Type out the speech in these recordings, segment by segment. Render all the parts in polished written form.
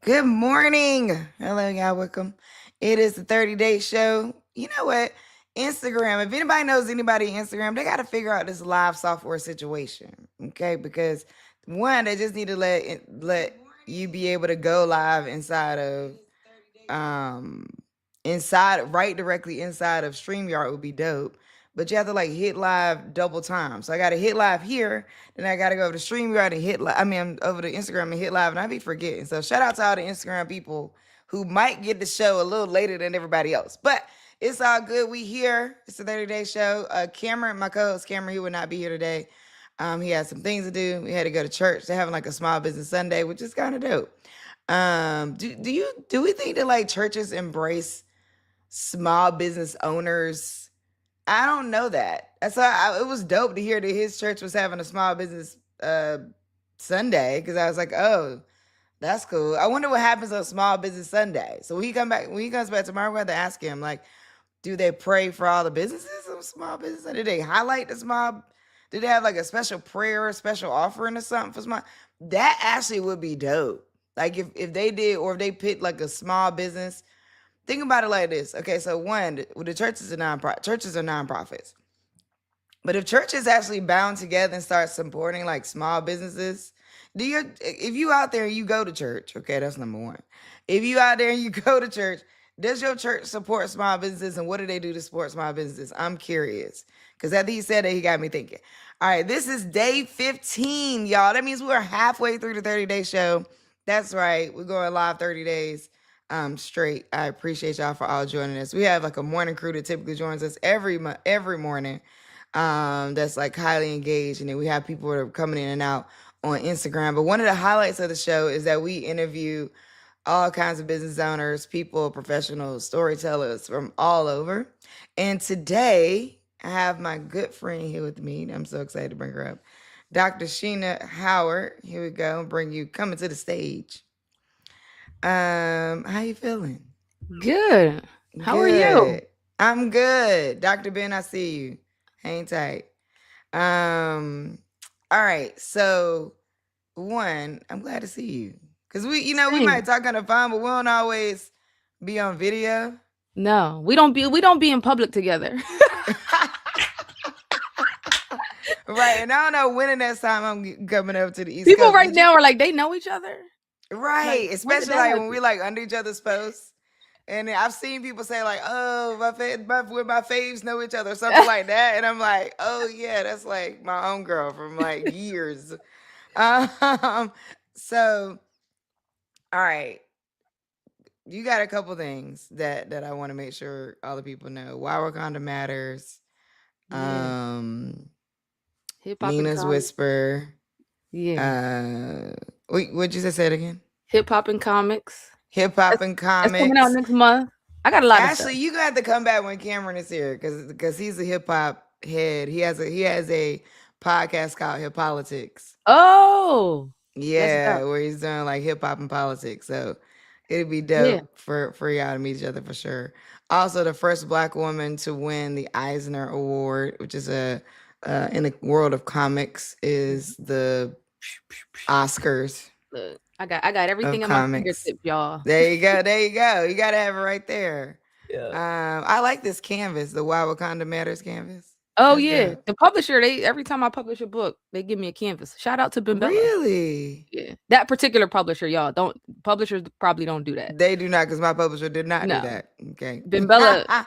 Good morning. Hello, y'all. Welcome. It is the 30-day show. You know what? Instagram, if anybody knows anybody on Instagram, they got to figure out this live software situation. Okay. Because one, they just need to let you be able to go live um right directly inside of StreamYard would be dope. But you have to like hit live double time. So I gotta hit live here, then I gotta go to StreamYard and hit live. I mean, I'm over to Instagram and hit live, and I be forgetting. So shout out to all the Instagram people who might get the show a little later than everybody else. But it's all good. We here. It's a 30-day show. Cameron, my co-host Cameron, he would not be here today. He had some things to do. We had to go to church. They're having like a small business Sunday, which is kind of dope. Do we think that like churches embrace small business owners? I don't know that. It was dope to hear that his church was having a small business Sunday, because I was like, oh, that's cool. I wonder what happens on Small Business Sunday. So when he comes back tomorrow, we're going to ask him like, do they pray for all the businesses of small business? Did they highlight the small? Did they have like a special prayer, a special offering or something for small? That actually would be dope. Like if they did, or if they picked like a small business. Think about it like this. Okay, so one, the churches are nonprofits. But if churches actually bound together and start supporting like small businesses, if you out there and you go to church, okay, that's number one. If you out there and you go to church, does your church support small businesses, and what do they do to support small businesses? I'm curious. Because after he said that, he got me thinking. All right, this is day 15, y'all. That means we're halfway through the 30-day show. That's right. We're going live 30 days straight. I appreciate y'all for all joining us. We have like a morning crew that typically joins us every morning, that's like highly engaged, and then we have people that are coming in and out on Instagram. But one of the highlights of the show is that we interview all kinds of business owners, people, professionals, storytellers from all over. And today I have my good friend here with me. I'm so excited to bring her up. Dr. Sheena Howard. Here we go. Bring you coming to the stage. How you feeling? Good. How are you? Good. I'm good. Dr. Ben, I see you. Hang tight. Um, all right. So one, I'm glad to see you. Cause we might Same. talk on the phone, but we don't always be on video. No, we don't be in public together. Right. And I don't know when the next time I'm coming up to the East People Coast. right Did you now are like they know each other. Like right. when did Especially that like when happen? we like under each other's posts. And then I've seen people say like, "Oh, my faves know each other," or something like that, and I'm like, "Oh yeah, that's like my own girl from like years." Um, so all right, you got a couple things that I want to make sure all the people know. Why Wakanda matters. Yeah. Um, Hip hop and Nina's comics. whisper. Yeah. Uh, what'd you say? Say it again. Hip hop and comics. Hip hop That's and that's coming out comics. next month. I got a lot of stuff. Ashley, you got to come back when Cameron is here, because he's a hip hop head. He has a podcast called Hip Politics. Oh, that's Yeah, dope. where he's doing like hip hop and politics. So it'd be Yeah. dope for y'all to meet each other for sure. Also, the first Black woman to win the Eisner Award, which is a in the world of comics, is the Oscars Look, I got of everything at my comics. fingertips, y'all. There you go. There you go. You gotta have it right there. Yeah. I like this canvas, the Why Wakanda Matters canvas. Oh That's yeah, dope. the publisher. They every time I publish a book, they give me a canvas. Shout out to Bimbella. Really? Yeah, that particular publisher, y'all don't publishers probably don't do that. They do not, because my publisher did not do No, that. Okay. Bimbella,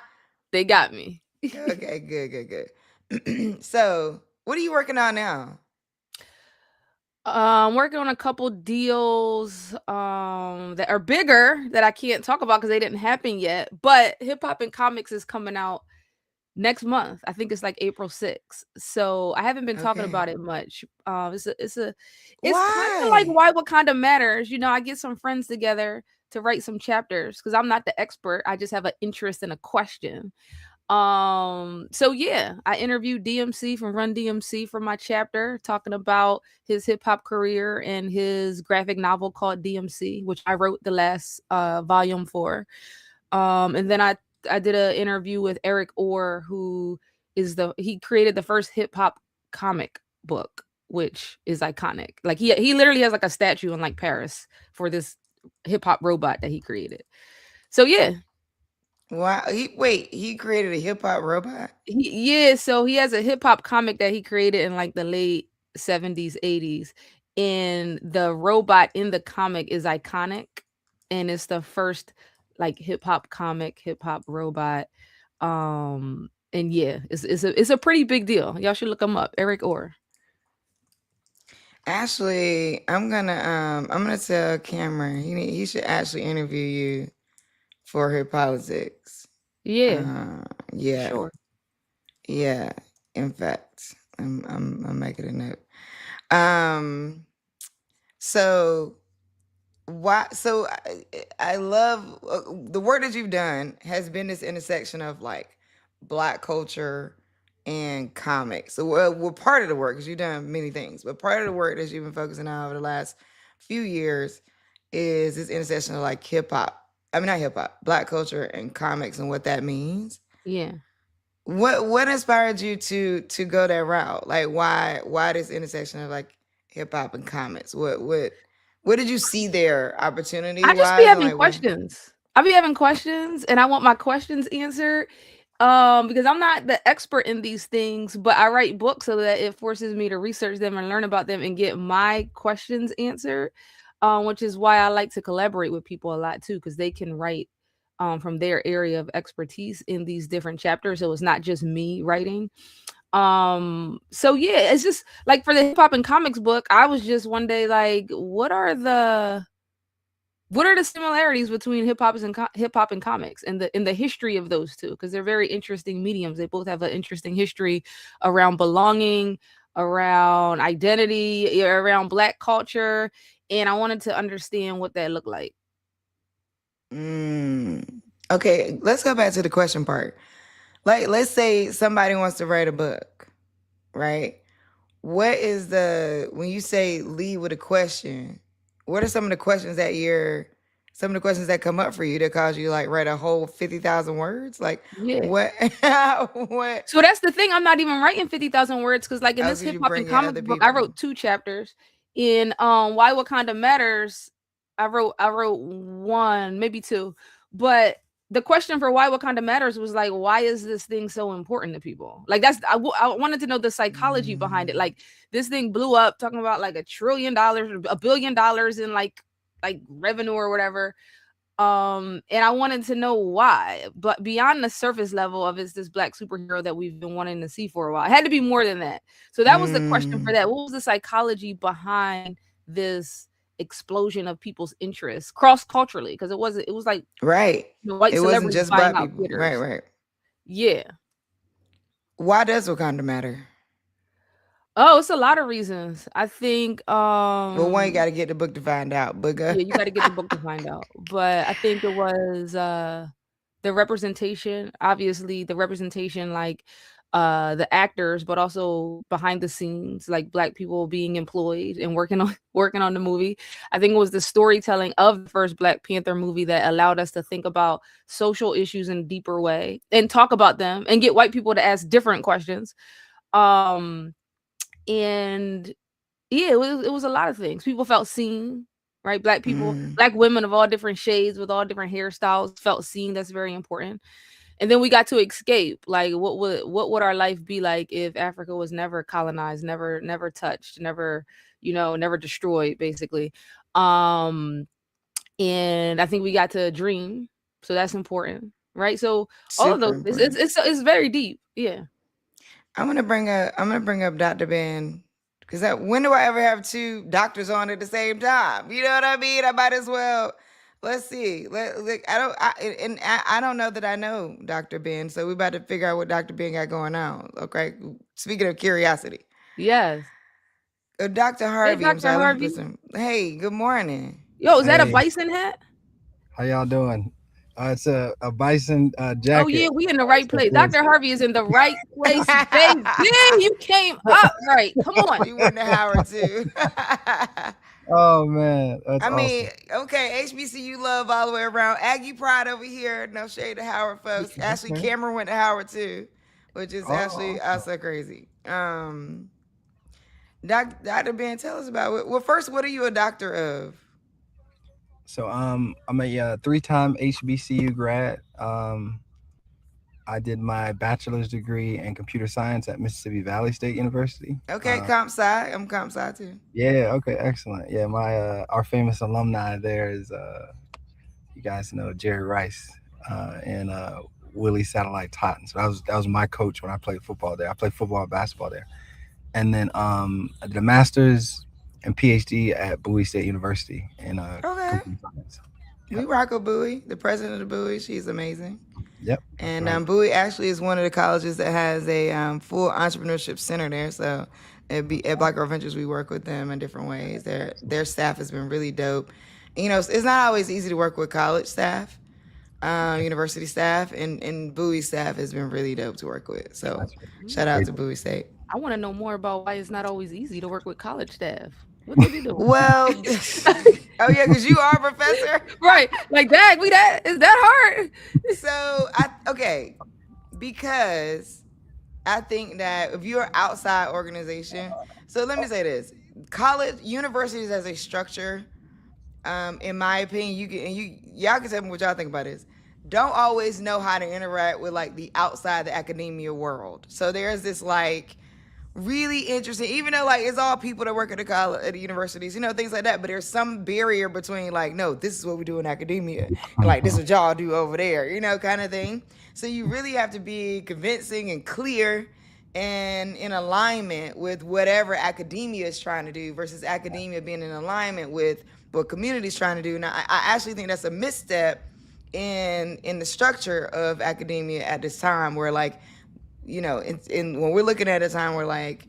they got me. Okay, good, good, good. So, what are you working on now? Working on a couple deals that are bigger that I can't talk about because they didn't happen yet. But Hip Hop and Comics is coming out next month. I think it's like April 6th. So I haven't been talking Okay. about it much. It's kind of like Why? why Wakanda matters. I get some friends together to write some chapters because I'm not the expert. I just have an interest in a question. So yeah, I interviewed DMC from Run DMC for my chapter, talking about his hip hop career and his graphic novel called DMC, which I wrote the last volume for. And then I did an interview with Eric Orr, who he created the first hip hop comic book, which is iconic. Like he literally has like a statue in like Paris for this hip hop robot that he created. So yeah, Wow. He created a hip hop robot? so he has a hip hop comic that he created in like the late 70s, 80s. And the robot in the comic is iconic. And it's the first like hip hop comic, hip hop robot. And yeah, it's a pretty big deal. Y'all should look him up. Eric Orr. Actually, I'm gonna tell Cameron he should actually interview you for Hip Politics. Yeah, Yeah, sure. yeah. In fact, I'm making a note. Um, so why? So I love the work that you've done has been this intersection of like Black culture and comics. So we're part of the work because you've done many things, but part of the work that you've been focusing on over the last few years is this intersection of like hip hop. I mean, not hip hop, Black culture and comics and what that means. Yeah. What inspired you to go that route? Like why this intersection of like hip hop and comics? What did you see there opportunity I just be wise and having like what? questions. I be having questions and I want my questions answered. Because I'm not the expert in these things, but I write books so that it forces me to research them and learn about them and get my questions answered. Which is why I like to collaborate with people a lot too, because they can write from their area of expertise in these different chapters. So it's not just me writing. So yeah, it's just like for the hip hop and comics book, I was just one day like, what are the similarities between hip hop and comics and the history of those two? Because they're very interesting mediums. They both have an interesting history around belonging, around identity, around Black culture, and I wanted to understand what that looked like. Okay, let's go back to the question part. Like let's say somebody wants to write a book, right? What is the when you say lead with a question, what are some of the questions some of the questions that come up for you that cause you like write a whole 50,000 words? Like Yeah. what what So that's the thing. I'm not even writing 50,000 words because, like, in this else did hip you hop and bring in comics other book, I people? wrote 2 chapters. In Why Wakanda Matters, I wrote 1, maybe 2. But the question for Why Wakanda Matters was like, why is this thing so important to people? Like I wanted to know the psychology behind it. Mm, Like this thing blew up talking about like $1 trillion, $1 billion in like revenue or whatever. And I wanted to know why, but beyond the surface level of it's this Black superhero that we've been wanting to see for a while, it had to be more than that. So that was the question for mm, that. What was the psychology behind this explosion of people's interest cross culturally? Because it was like right. white It wasn't celebrities just buying Black out people. Right, theaters. right. Yeah. Why does Wakanda matter? Oh, it's a lot of reasons. I think Well, one, you got to get the book to find out. But yeah, you got to get the book to find out. But I think it was the representation, obviously the representation, like the actors, but also behind the scenes, like Black people being employed and working on working on the movie. I think it was the storytelling of the first Black Panther movie that allowed us to think about social issues in a deeper way and talk about them and get white people to ask different questions. Um and yeah, it was a lot of things. People felt seen, right? Black people, mm, Black women of all different shades with all different hairstyles felt seen. That's very important. And then we got to escape. Like, what would our life be like if Africa was never colonized, never touched, never destroyed, basically. Um, and I think we got to dream. So that's important, right? So all of super those, important. it's very deep. Yeah. I'm gonna bring up Dr. Ben because when do I ever have two doctors on at the same time? You know what I mean? I might as well. Let's see. I don't know that I know Dr. Ben, so we about to figure out what Dr. Ben got going on. Okay. Speaking of curiosity, Yes. Dr. Hey, Harvey. I'm Dr. sorry. Let me put Harvey. some. Hey, good morning. Yo, is that a Hey, bison hat? how y'all doing? It's a bison Oh yeah, jacket. we in the right Except place. Dr. Harvey is in the right place, baby. You came up right. Come on. She went to Howard too. oh man, that's I mean, awesome. okay, HBCU love all the way around. Aggie pride over here. No shade to Howard folks. Ashley Okay. Cameron went to Howard too, which is Oh, actually awesome. also crazy. Dr. Ben, tell us about it. Well, first, what are you a doctor of? So I'm a 3-time HBCU grad. I did my bachelor's degree in computer science at Mississippi Valley State University. Okay, comp sci. I'm comp sci too. Yeah, okay, excellent. Yeah, my our famous alumni there is you guys know Jerry Rice and Willie Satellite Totten. So that was my coach when I played football there. I played football and basketball there. And then I did a master's and PhD at Bowie State University in Okay. computer science. We rock with Bowie, the president of Bowie. She's amazing. Yep. And right. Bowie actually is one of the colleges that has a full entrepreneurship center there. So at Black Girl Ventures, we work with them in different ways. Their staff has been really dope. You know, it's not always easy to work with college staff, university staff, and Bowie staff has been really dope to work with. So shout out to Bowie State. I want to know more about why it's not always easy to work with college staff. What they be doing? Well, oh yeah, because you are a professor. Right. Like that, is that hard? So okay, because I think that if you're an outside organization, so let me say this: universities as a structure, in my opinion, y'all can tell me what y'all think about this. Don't always know how to interact with like the outside the academia world. So there's this like really interesting, even though like it's all people that work at the universities, you know, things like that, but there's some barrier between like, no, this is what we do in academia and like this is what y'all do over there, you know, kind of thing. So you really have to be convincing and clear and in alignment with whatever academia is trying to do versus academia being in alignment with what community is trying to do. Now I actually think that's a misstep in the structure of academia at this time, where like, you know, when we're looking at a time where like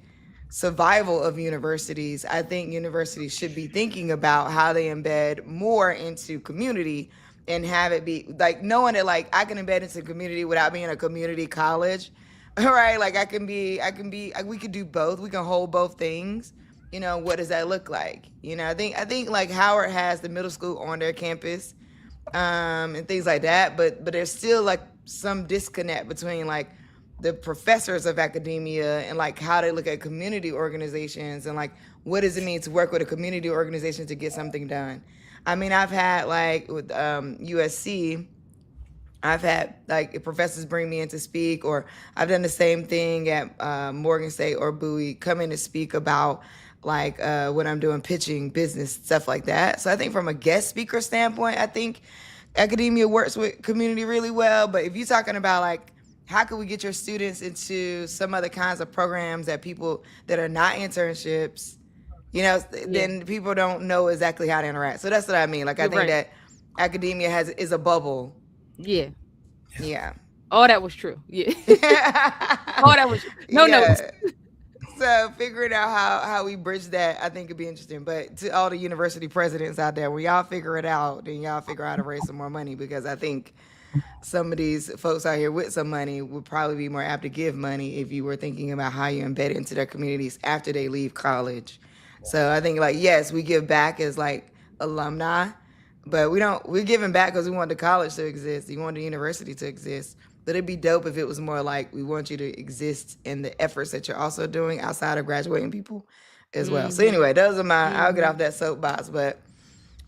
survival of universities, I think universities should be thinking about how they embed more into community and have it be like knowing that like I can embed into community without being a community college, right? Like we could do both. We can hold both things. You know, what does that look like? You know, I think like Howard has the middle school on their campus, and things like that, but there's still like some disconnect between like the professors of academia and like how they look at community organizations and like what does it mean to work with a community organization to get something done. I mean, I've had like with USC, I've had like professors bring me in to speak, or I've done the same thing at Morgan State or Bowie, come in to speak about like when I'm doing pitching business, stuff like that. So I think from a guest speaker standpoint, I think academia works with community really well. But if you're talking about like how can we get your students into some other kinds of programs that people that are not internships, you know, then people don't know exactly how to interact. So that's what I mean. Like, I think that academia is a bubble. Yeah. Yeah. Oh, that was true. Yeah. Oh, that was true. No. So figuring out how we bridge that, I think, would be interesting. But to all the university presidents out there, when y'all figure it out, then y'all figure out how to raise some more money, because I think some of these folks out here with some money would probably be more apt to give money if you were thinking about how you embed it into their communities after they leave college. So I think, like, yes, we give back as like alumni, but we're giving back because we want the college to exist. We want the university to exist. But it'd be dope if it was more like we want you to exist in the efforts that you're also doing outside of graduating people as well. So anyway, those are I'll get off that soapbox, but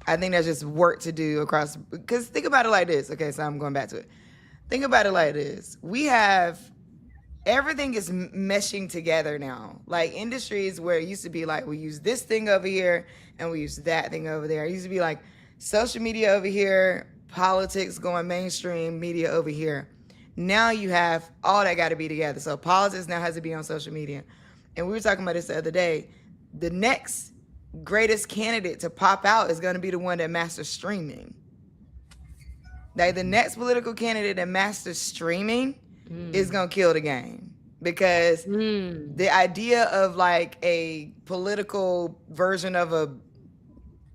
I think there's just work to do across, because think about it like this. Okay, so I'm going back to it. Think about it like this. Everything is meshing together now. Like industries where it used to be like, we use this thing over here and we use that thing over there. It used to be like social media over here, politics going mainstream, media over here. Now you have all that got to be together. So politics now has to be on social media. And we were talking about this the other day. The next greatest candidate to pop out is going to be the one that masters streaming. Like the next political candidate that masters streaming is going to kill the game, because the idea of like a political version of a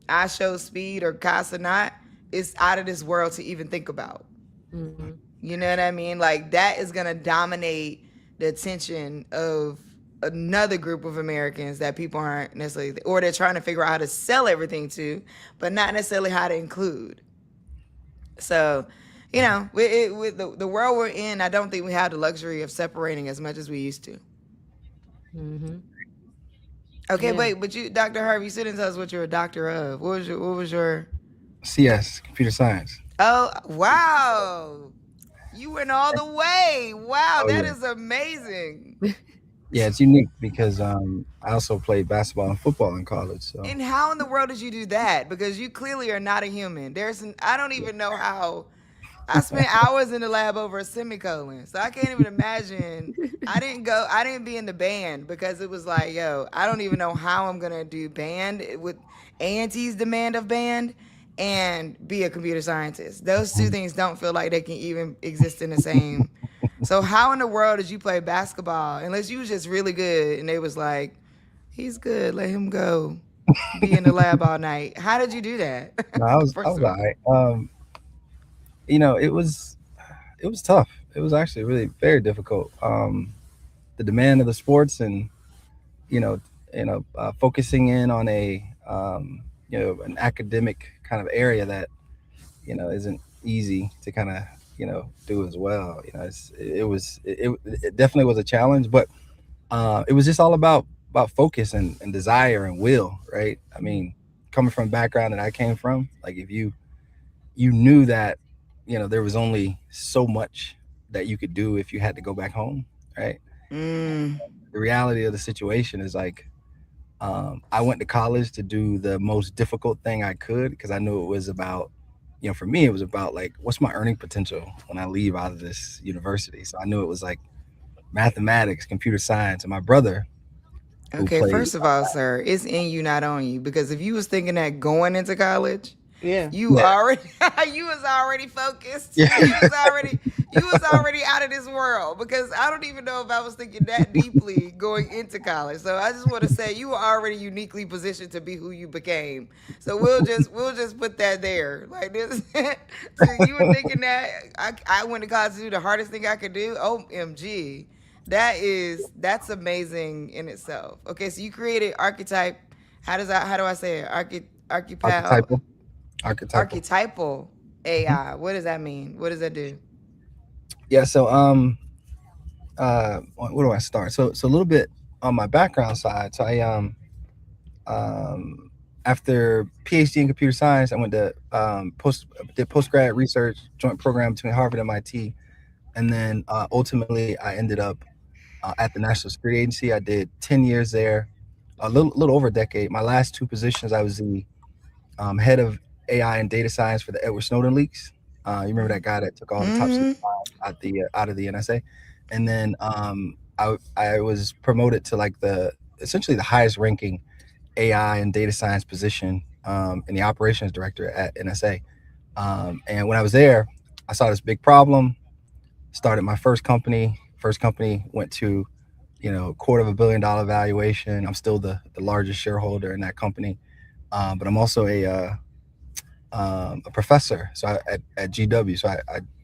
I Show Speed or Casa Not is out of this world to even think about. You know what I mean? Like that is going to dominate the attention of another group of Americans that people aren't necessarily, or they're trying to figure out how to sell everything to, but not necessarily how to include. So, you know, with the world we're in, I don't think we have the luxury of separating as much as we used to. Okay, wait, but you, Dr. Harvey, you didn't tell us what you're a doctor of. What was your CS, computer science. Oh, wow. You went all the way. Wow, Oh that yeah. is amazing. Yeah, it's unique because I also played basketball and football in college. So And how in the world did you do that? Because you clearly are not a human. I don't even know how. I spent hours in the lab over a semicolon. So I can't even imagine. I didn't be in the band because it was like, yo, I don't even know how I'm going to do band with A&T's demand of band and be a computer scientist. Those two things don't feel like they can even exist in the same. So how in the world did you play basketball unless you was just really good and they was like, he's good, let him go be in the lab all night. How did you do that? no, I was First of all all. right. It was tough. It was actually really very difficult. The demand of the sports and you know focusing in on a an academic kind of area that isn't easy to kind of do as well. It definitely was a challenge, but it was just all about focus and desire and will, right? I mean, coming from a background that I came from, like if you knew that there was only so much that you could do if you had to go back home, right? Mm. The reality of the situation is like I went to college to do the most difficult thing I could because I knew it was about, for me, it was about like, what's my earning potential when I leave out of this university? So I knew it was like mathematics, computer science, and my brother who Okay, played. first of all, sir, it's in you, not on you. Because if you was thinking that going into college, Yeah. you Yeah, already you was already focused. yeah, You was already out of this world. Because I don't even know if I was thinking that deeply going into college. So I just want to say you were already uniquely positioned to be who you became. So we'll just put that there. Like this. So you were thinking that I went to college to do the hardest thing I could do. OMG. That's amazing in itself. Okay, so you created archetype. How do I say it? Archetypal archetypal, archetypal. archetypal Mhm. AI. What does that mean? What does that do? Yeah. So where do I start? So a little bit on my background side. So I um after PhD in computer science, I went to did postgrad research joint program between Harvard and MIT, and then ultimately I ended up at the National Security Agency. I did 10 years there, a little over a decade. My last two positions, I was the head of AI and data science for the Edward Snowden leaks. You remember that guy that took all the top secret Mm-hmm. files out of the NSA, and then I was promoted to like the essentially the highest ranking AI and data science position in the operations director at NSA. And when I was there, I saw this big problem. Started my first company. First company went to $250 million valuation. I'm still the largest shareholder in that company, but I'm also a professor. So at GW, so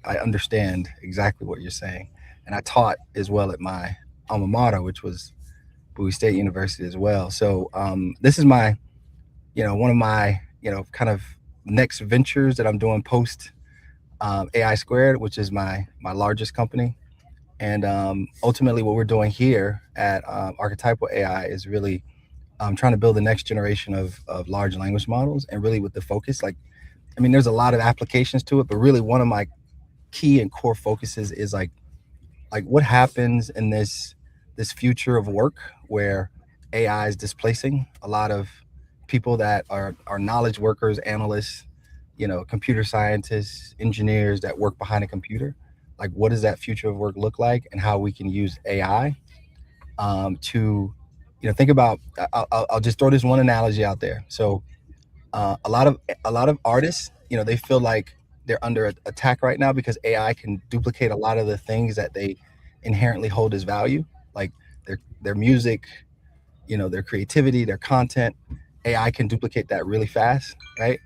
I understand exactly what you're saying, and I taught as well at my alma mater, which was Bowie State University as well. So this is my one of my kind of next ventures that I'm doing post AI Squared, which is my largest company. And ultimately, what we're doing here at Archetypal AI is really trying to build the next generation of large language models, and really with the focus, like, I mean, there's a lot of applications to it, but really one of my key and core focuses is like what happens in this future of work where AI is displacing a lot of people that are knowledge workers, analysts, computer scientists, engineers that work behind a computer. Like, what does that future of work look like, and how we can use AI to, think about. I'll just throw this one analogy out there. So, a lot of artists, they feel like they're under attack right now because AI can duplicate a lot of the things that they inherently hold as value, like their music, their creativity, their content. AI can duplicate that really fast, right?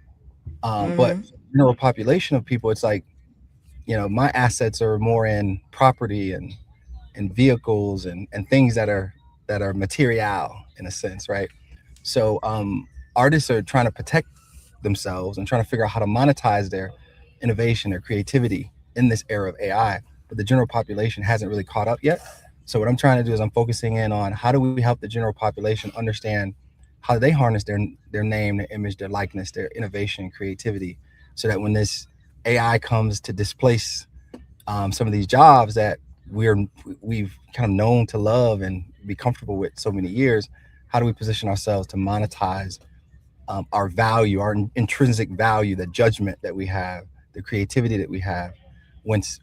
But Mm-hmm. general population of people, it's like, my assets are more in property and vehicles and things that are material in a sense, right? So artists are trying to protect themselves and trying to figure out how to monetize their innovation, their creativity in this era of AI. But the general population hasn't really caught up yet. So what I'm trying to do is I'm focusing in on how do we help the general population understand how they harness their name, their image, their likeness, their innovation, creativity so that when this AI comes to displace some of these jobs that we've kind of known to love and be comfortable with so many years, how do we position ourselves to monetize our value, our intrinsic value, the judgment that we have, the creativity that we have, once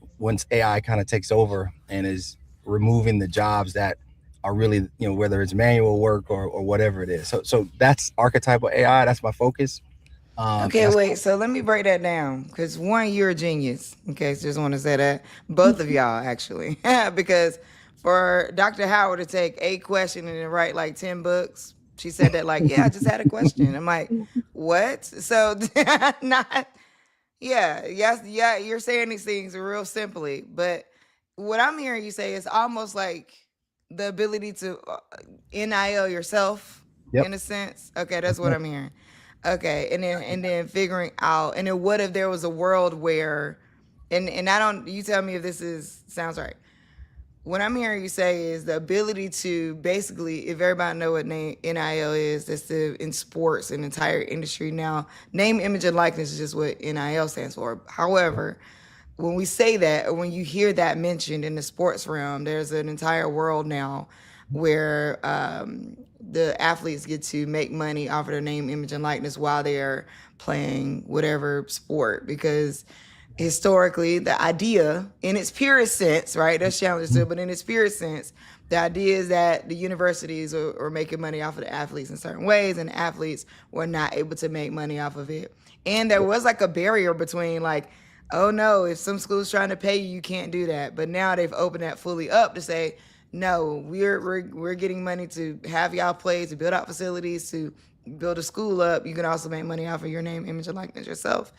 AI kind of takes over and is removing the jobs that are really, whether it's manual work or whatever it is. So that's archetypal AI. That's my focus. Okay, wait. So let me break that down because one, you're a genius. Okay, so just want to say that both of y'all actually, because for Dr. Howard to take a question and then write like 10 books, she said that like, yeah, I just had a question. I'm like, what? So not, yeah, yes, yeah. You're saying these things real simply, but what I'm hearing you say is almost like the ability to NIL yourself Yep. in a sense. Okay, that's what I'm hearing. Okay, and then figuring out, and then what if there was a world where, and I don't, you tell me if this sounds right. What I'm hearing you say is the ability to basically, if everybody know what NIL is, that's in sports, an entire industry now. Name, image, and likeness is just what NIL stands for. However, when we say that, or when you hear that mentioned in the sports realm, there's an entire world now where the athletes get to make money off of their name, image, and likeness while they're playing whatever sport. Because historically, the idea, in its purest sense, right? There's challenges to it, but in its purest sense, the idea is that the universities are making money off of the athletes in certain ways, and the athletes were not able to make money off of it. And there was like a barrier between like, oh no, if some school's trying to pay you, you can't do that. But now they've opened that fully up to say, no, we're getting money to have y'all play, to build out facilities, to build a school up. You can also make money off of your name, image, and likeness yourself,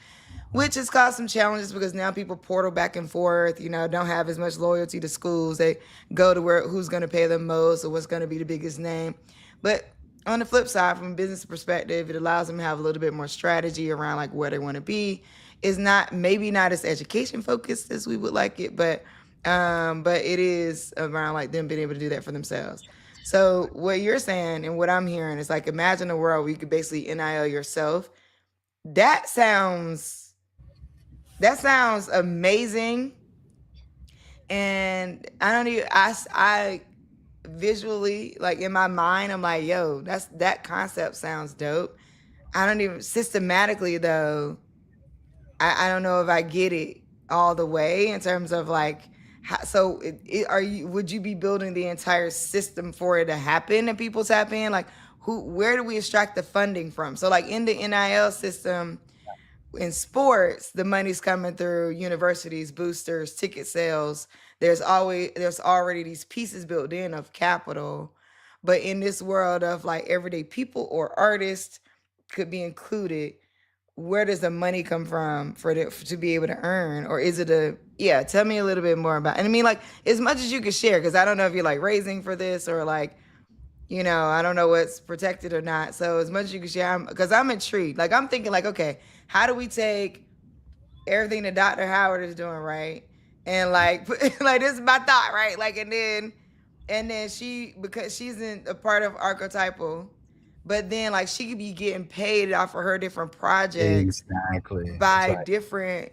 which has caused some challenges because now people portal back and forth, don't have as much loyalty to schools. They go to where who's going to pay them most or what's going to be the biggest name. But on the flip side, from a business perspective, it allows them to have a little bit more strategy around like where they want to be. It's maybe not as education focused as we would like it, but it is around like them being able to do that for themselves. So what you're saying and what I'm hearing is like, imagine a world where you could basically NIL yourself. That sounds amazing. And I visually, like in my mind, I'm like, yo, that concept sounds dope. I don't even systematically though. I don't know if I get it all the way in terms of like, would you be building the entire system for it to happen and people tap in? Like where do we extract the funding from? So like in the NIL system in sports, the money's coming through universities, boosters, ticket sales. There's already these pieces built in of capital. But in this world of like everyday people or artists could be included, where does the money come from to be able to earn? Or is it tell me a little bit more about, and I mean like as much as you can share, because I don't know if you're like raising for this or like, I don't know what's protected or not. So as much as you can share, because I'm intrigued. Like I'm thinking like, okay, how do we take everything that Dr. Howard is doing, right? And like, like this is my thought, right? Like, and then because she's in a part of archetypal, but then like she could be getting paid off of her different projects by different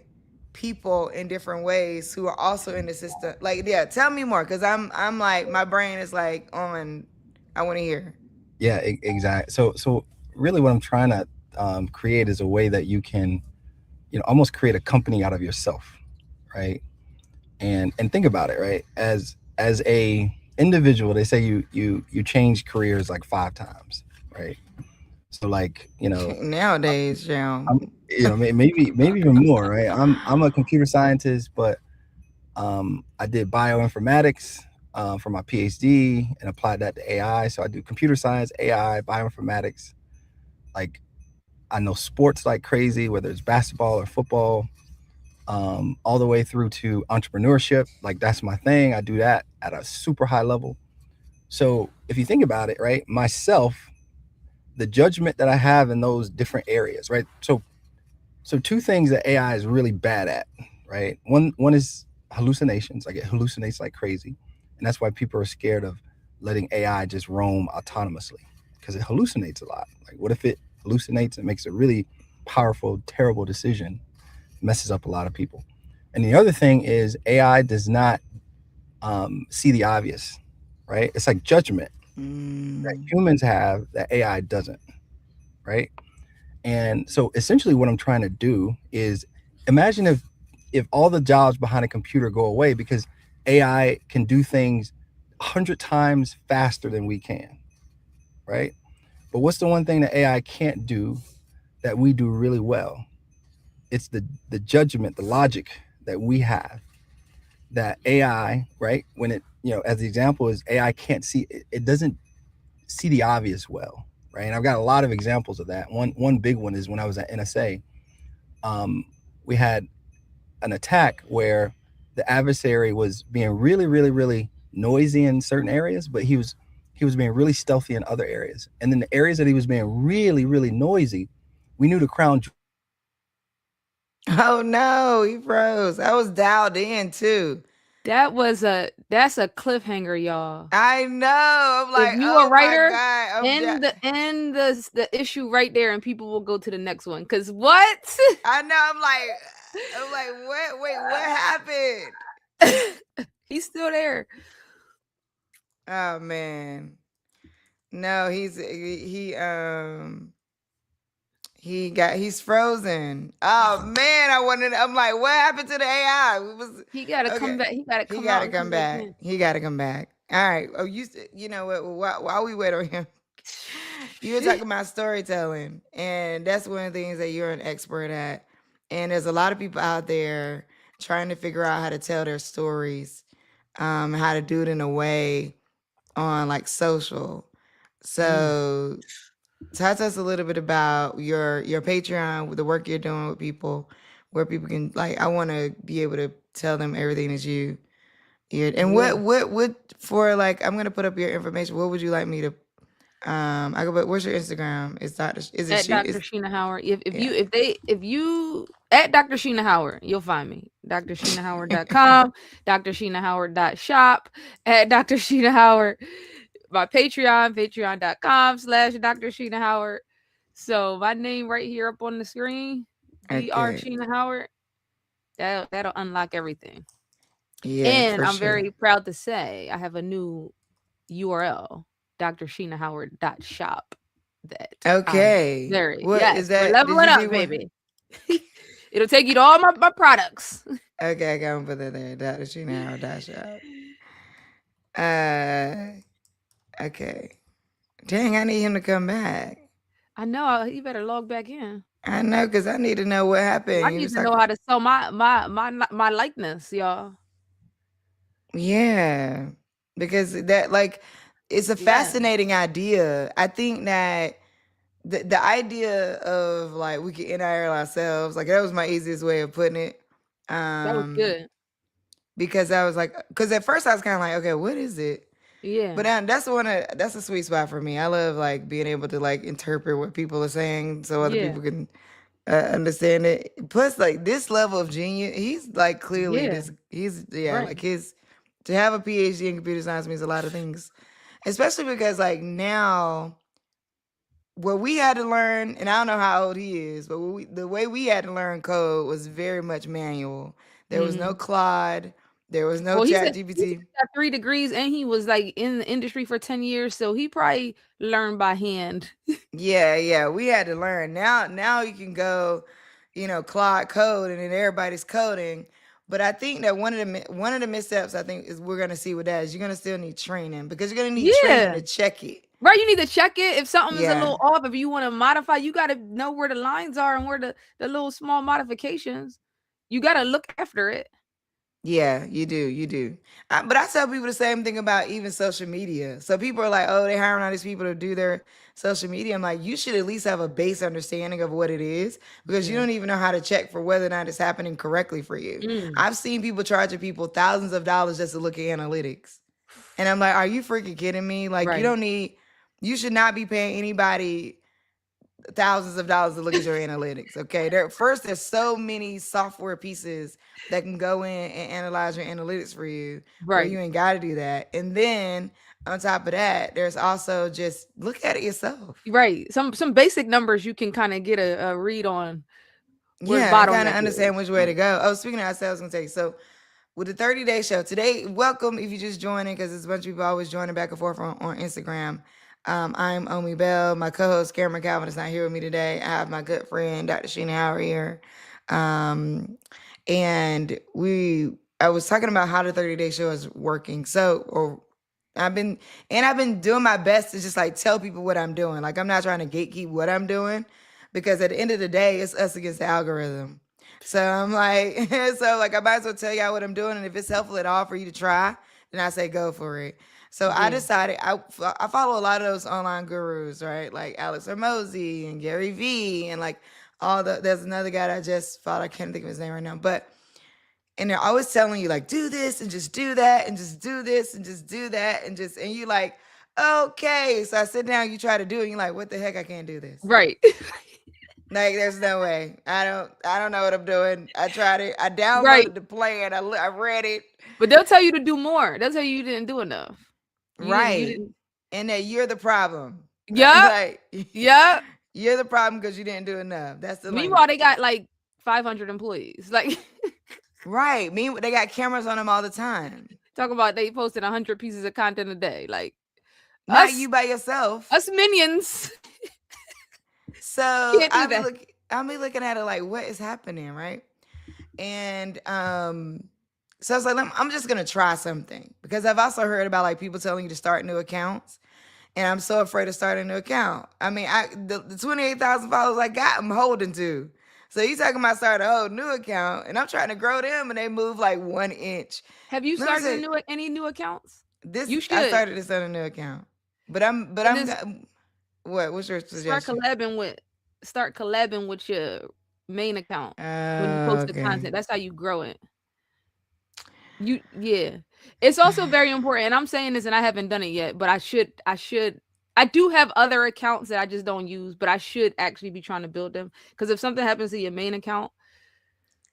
people in different ways who are also in the system. Like, yeah, tell me more, because I'm like, my brain is like on. I want to hear. Yeah, exactly. So really, what I'm trying to create is a way that you can, almost create a company out of yourself, right? And think about it, right? As a individual, they say you change careers like 5 times, right? So like, nowadays, maybe even more, right? I'm a computer scientist, but I did bioinformatics for my PhD and applied that to AI. So I do computer science, AI, bioinformatics. Like I know sports like crazy, whether it's basketball or football, all the way through to entrepreneurship. Like that's my thing. I do that at a super high level. So if you think about it, right, myself, the judgment that I have in those different areas, right? So 2 things that AI is really bad at, right? One is hallucinations. Like it hallucinates like crazy. And that's why people are scared of letting AI just roam autonomously, because it hallucinates a lot. Like what if it hallucinates and makes a really powerful, terrible decision messes up a lot of people. And the other thing is AI does not see the obvious, right? It's like judgment that humans have that AI doesn't, right? And so essentially what I'm trying to do is imagine if all the jobs behind a computer go away because AI can do things 100 times faster than we can, right? But what's the one thing that AI can't do that we do really well? It's the judgment, the logic that we have. That AI, right? When it, as the example is AI can't see, it doesn't see the obvious well, right? And I've got a lot of examples of that. One big one is when I was at NSA, we had an attack where the adversary was being really, really, really noisy in certain areas, but he was being really stealthy in other areas. And then the areas that he was being really, really noisy, we knew the crown. Oh no, he froze. I was dialed in too. That's a cliffhanger, y'all. I know. I'm like, If you oh a writer, my God, end the issue right there, and people will go to the next one. Cause what? I know. I'm like, what? Wait, what happened? He's still there. Oh man, no, he's frozen. Oh man, I'm like, what happened to the AI? He gotta come back. He gotta come back. He gotta come back. All right. Oh, you know what? While we wait on him, you were talking about storytelling, and that's one of the things that you're an expert at. And there's a lot of people out there trying to figure out how to tell their stories, how to do it in a way on like social. So talk to us a little bit about your Patreon, the work you're doing with people, where people can I want to be able to tell them everything that you and what for I'm gonna put up your information. What would you like me to I go, but what's your Instagram? Is Dr. At Dr. Sheena Howard. If you at Dr. Sheena Howard, you'll find me. DrSheenaHoward.com, DrSheenaHoward.shop, at Dr. Sheena Howard. My Patreon, patreon.com/Dr. Sheena Howard. So my name right here up on the screen, Dr. Sheena Howard. That'll unlock everything. Yeah, and I'm very proud to say I have a new URL, DrSheenaHoward.shop. That is that? We're leveling up, baby. It'll take you to all my products. Okay, I gotta put that there. DrSheenaHoward.shop. Okay. Dang, I need him to come back. I know. You better log back in. I know, because I need to know what happened. I need to know how to sell my likeness, y'all. Yeah, because that it's a fascinating idea. I think that the idea of we can NIL ourselves, that was my easiest way of putting it. That was good. Because I was because at first I was kind of okay, what is it? Yeah. But that's a sweet spot for me. I love being able to interpret what people are saying so other people can understand it. Plus, this level of genius, he's clearly he's right. To have a PhD in computer science means a lot of things, especially because now what we had to learn, and I don't know how old he is, but the way we had to learn code was very much manual. There was no Claude. There was no ChatGPT. He got 3 degrees, and he was in the industry for 10 years, so he probably learned by hand. Yeah, we had to learn. Now you can go, Claude code, and then everybody's coding. But I think that one of the missteps I think is we're gonna see with that is you're gonna still need training, because you're gonna need training to check it. Right, you need to check it if something is a little off. If you want to modify, you got to know where the lines are and where the little small modifications. You got to look after it. Yeah, you do. But I tell people the same thing about even social media. So people are like, oh, they're hiring all these people to do their social media. I'm like, you should at least have a base understanding of what it is, because you don't even know how to check for whether or not it's happening correctly for you. I've seen people charging people thousands of dollars just to look at analytics. And I'm like, are you freaking kidding me? You should not be paying anybody thousands of dollars to look at your analytics. Okay. There's so many software pieces that can go in and analyze your analytics for you. Right. You ain't got to do that. And then on top of that, there's also just look at it yourself. Right. Some basic numbers you can kind of get a read on Where's Yeah, I kind bottleneck of understand is. which way to go. Oh, speaking of ourselves, I was gonna take so with the 30-day show today. Welcome if you just joining because there's a bunch of people always joining back and forth on Instagram. I'm Omi Bell. My co-host Cameron Calvin is not here with me today. I have my good friend Dr. Sheena Howard here, and I was talking about how the 30-day show is working. I've been doing my best to just like tell people what I'm doing. Like I'm not trying to gatekeep what I'm doing because at the end of the day, it's us against the algorithm. So I'm like, I might as well tell y'all what I'm doing, and if it's helpful at all for you to try, then I say go for it. So I Yeah. decided I follow a lot of those online gurus, right? Like Alex Hormozy and Gary Vee and like there's another guy that I just followed. I can't think of his name right now, and they're always telling you like do this and just do that and just do this and just do that and you like, okay. So I sit down, you try to do it, and you're like, what the heck? I can't do this. Right. Like there's no way. I don't know what I'm doing. I tried it. I downloaded Right. the plan. I read it. But they'll tell you to do more. They'll tell you didn't do enough. Right. didn't. And that you're the problem. Yeah. Like Yeah. you're the problem because you didn't do enough. That's the Meanwhile, they got like 500 employees. Like right. They got cameras on them all the time. talk about they posted 100 pieces of content a day. Like Not us, you by yourself. us minions. So Can't do that. I'll be looking at it like, what is happening, right? And so I was like, I'm just gonna try something because I've also heard about like people telling you to start new accounts, and I'm so afraid to start a new account. I mean, the 28,000 followers I got, I'm holding to. So you talking about starting a whole new account, and I'm trying to grow them, and they move like 1 inch. Have you Let me started any new accounts? This You I should. started this on a new account, but I'm what's your suggestion? Start collabing with your main account when you post the content. That's how you grow it. It's also very important, and I'm saying this and I haven't done it yet, but I do have other accounts that I just don't use, but I should actually be trying to build them because if something happens to your main account,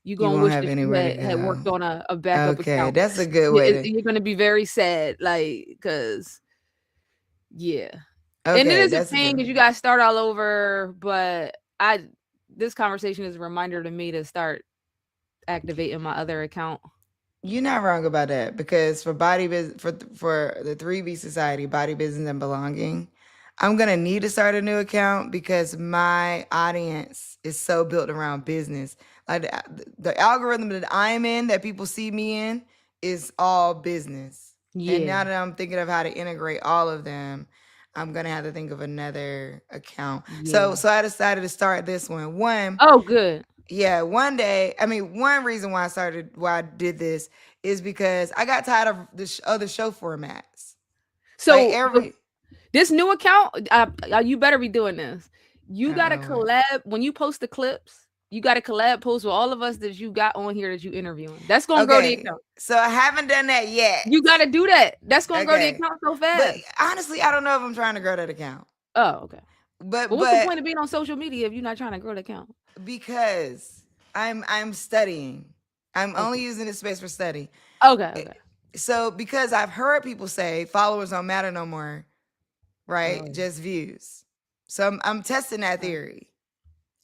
you're gonna wish that you had worked on a backup account. Okay, that's a good way. You're gonna be very sad, like, because yeah. Okay, and it is a pain because you gotta start all over, but this conversation is a reminder to me to start activating my other account. You're not wrong about that because for body business, for the 3B Society, Body Business and Belonging, I'm gonna need to start a new account because my audience is so built around business. Like the algorithm that I'm in, that people see me in, is all business. Yeah. And now that I'm thinking of how to integrate all of them, I'm gonna have to think of another account. Yeah. So I decided to start this one. Oh, good. Yeah, one day. I mean, one reason why I did this is because I got tired of the other show formats. So like this new account, you better be doing this. You gotta collab when you post the clips. You got to collab post with all of us that you got on here that you interviewing. That's gonna grow the account. So I haven't done that yet. You got to do that. That's gonna grow the account so fast. But honestly, I don't know if I'm trying to grow that account. Oh, okay. But what's the point of being on social media if you're not trying to grow the account? Because I'm studying. I'm only using this space for study. Okay. So because I've heard people say followers don't matter no more, right? Oh. Just views. So I'm testing that theory.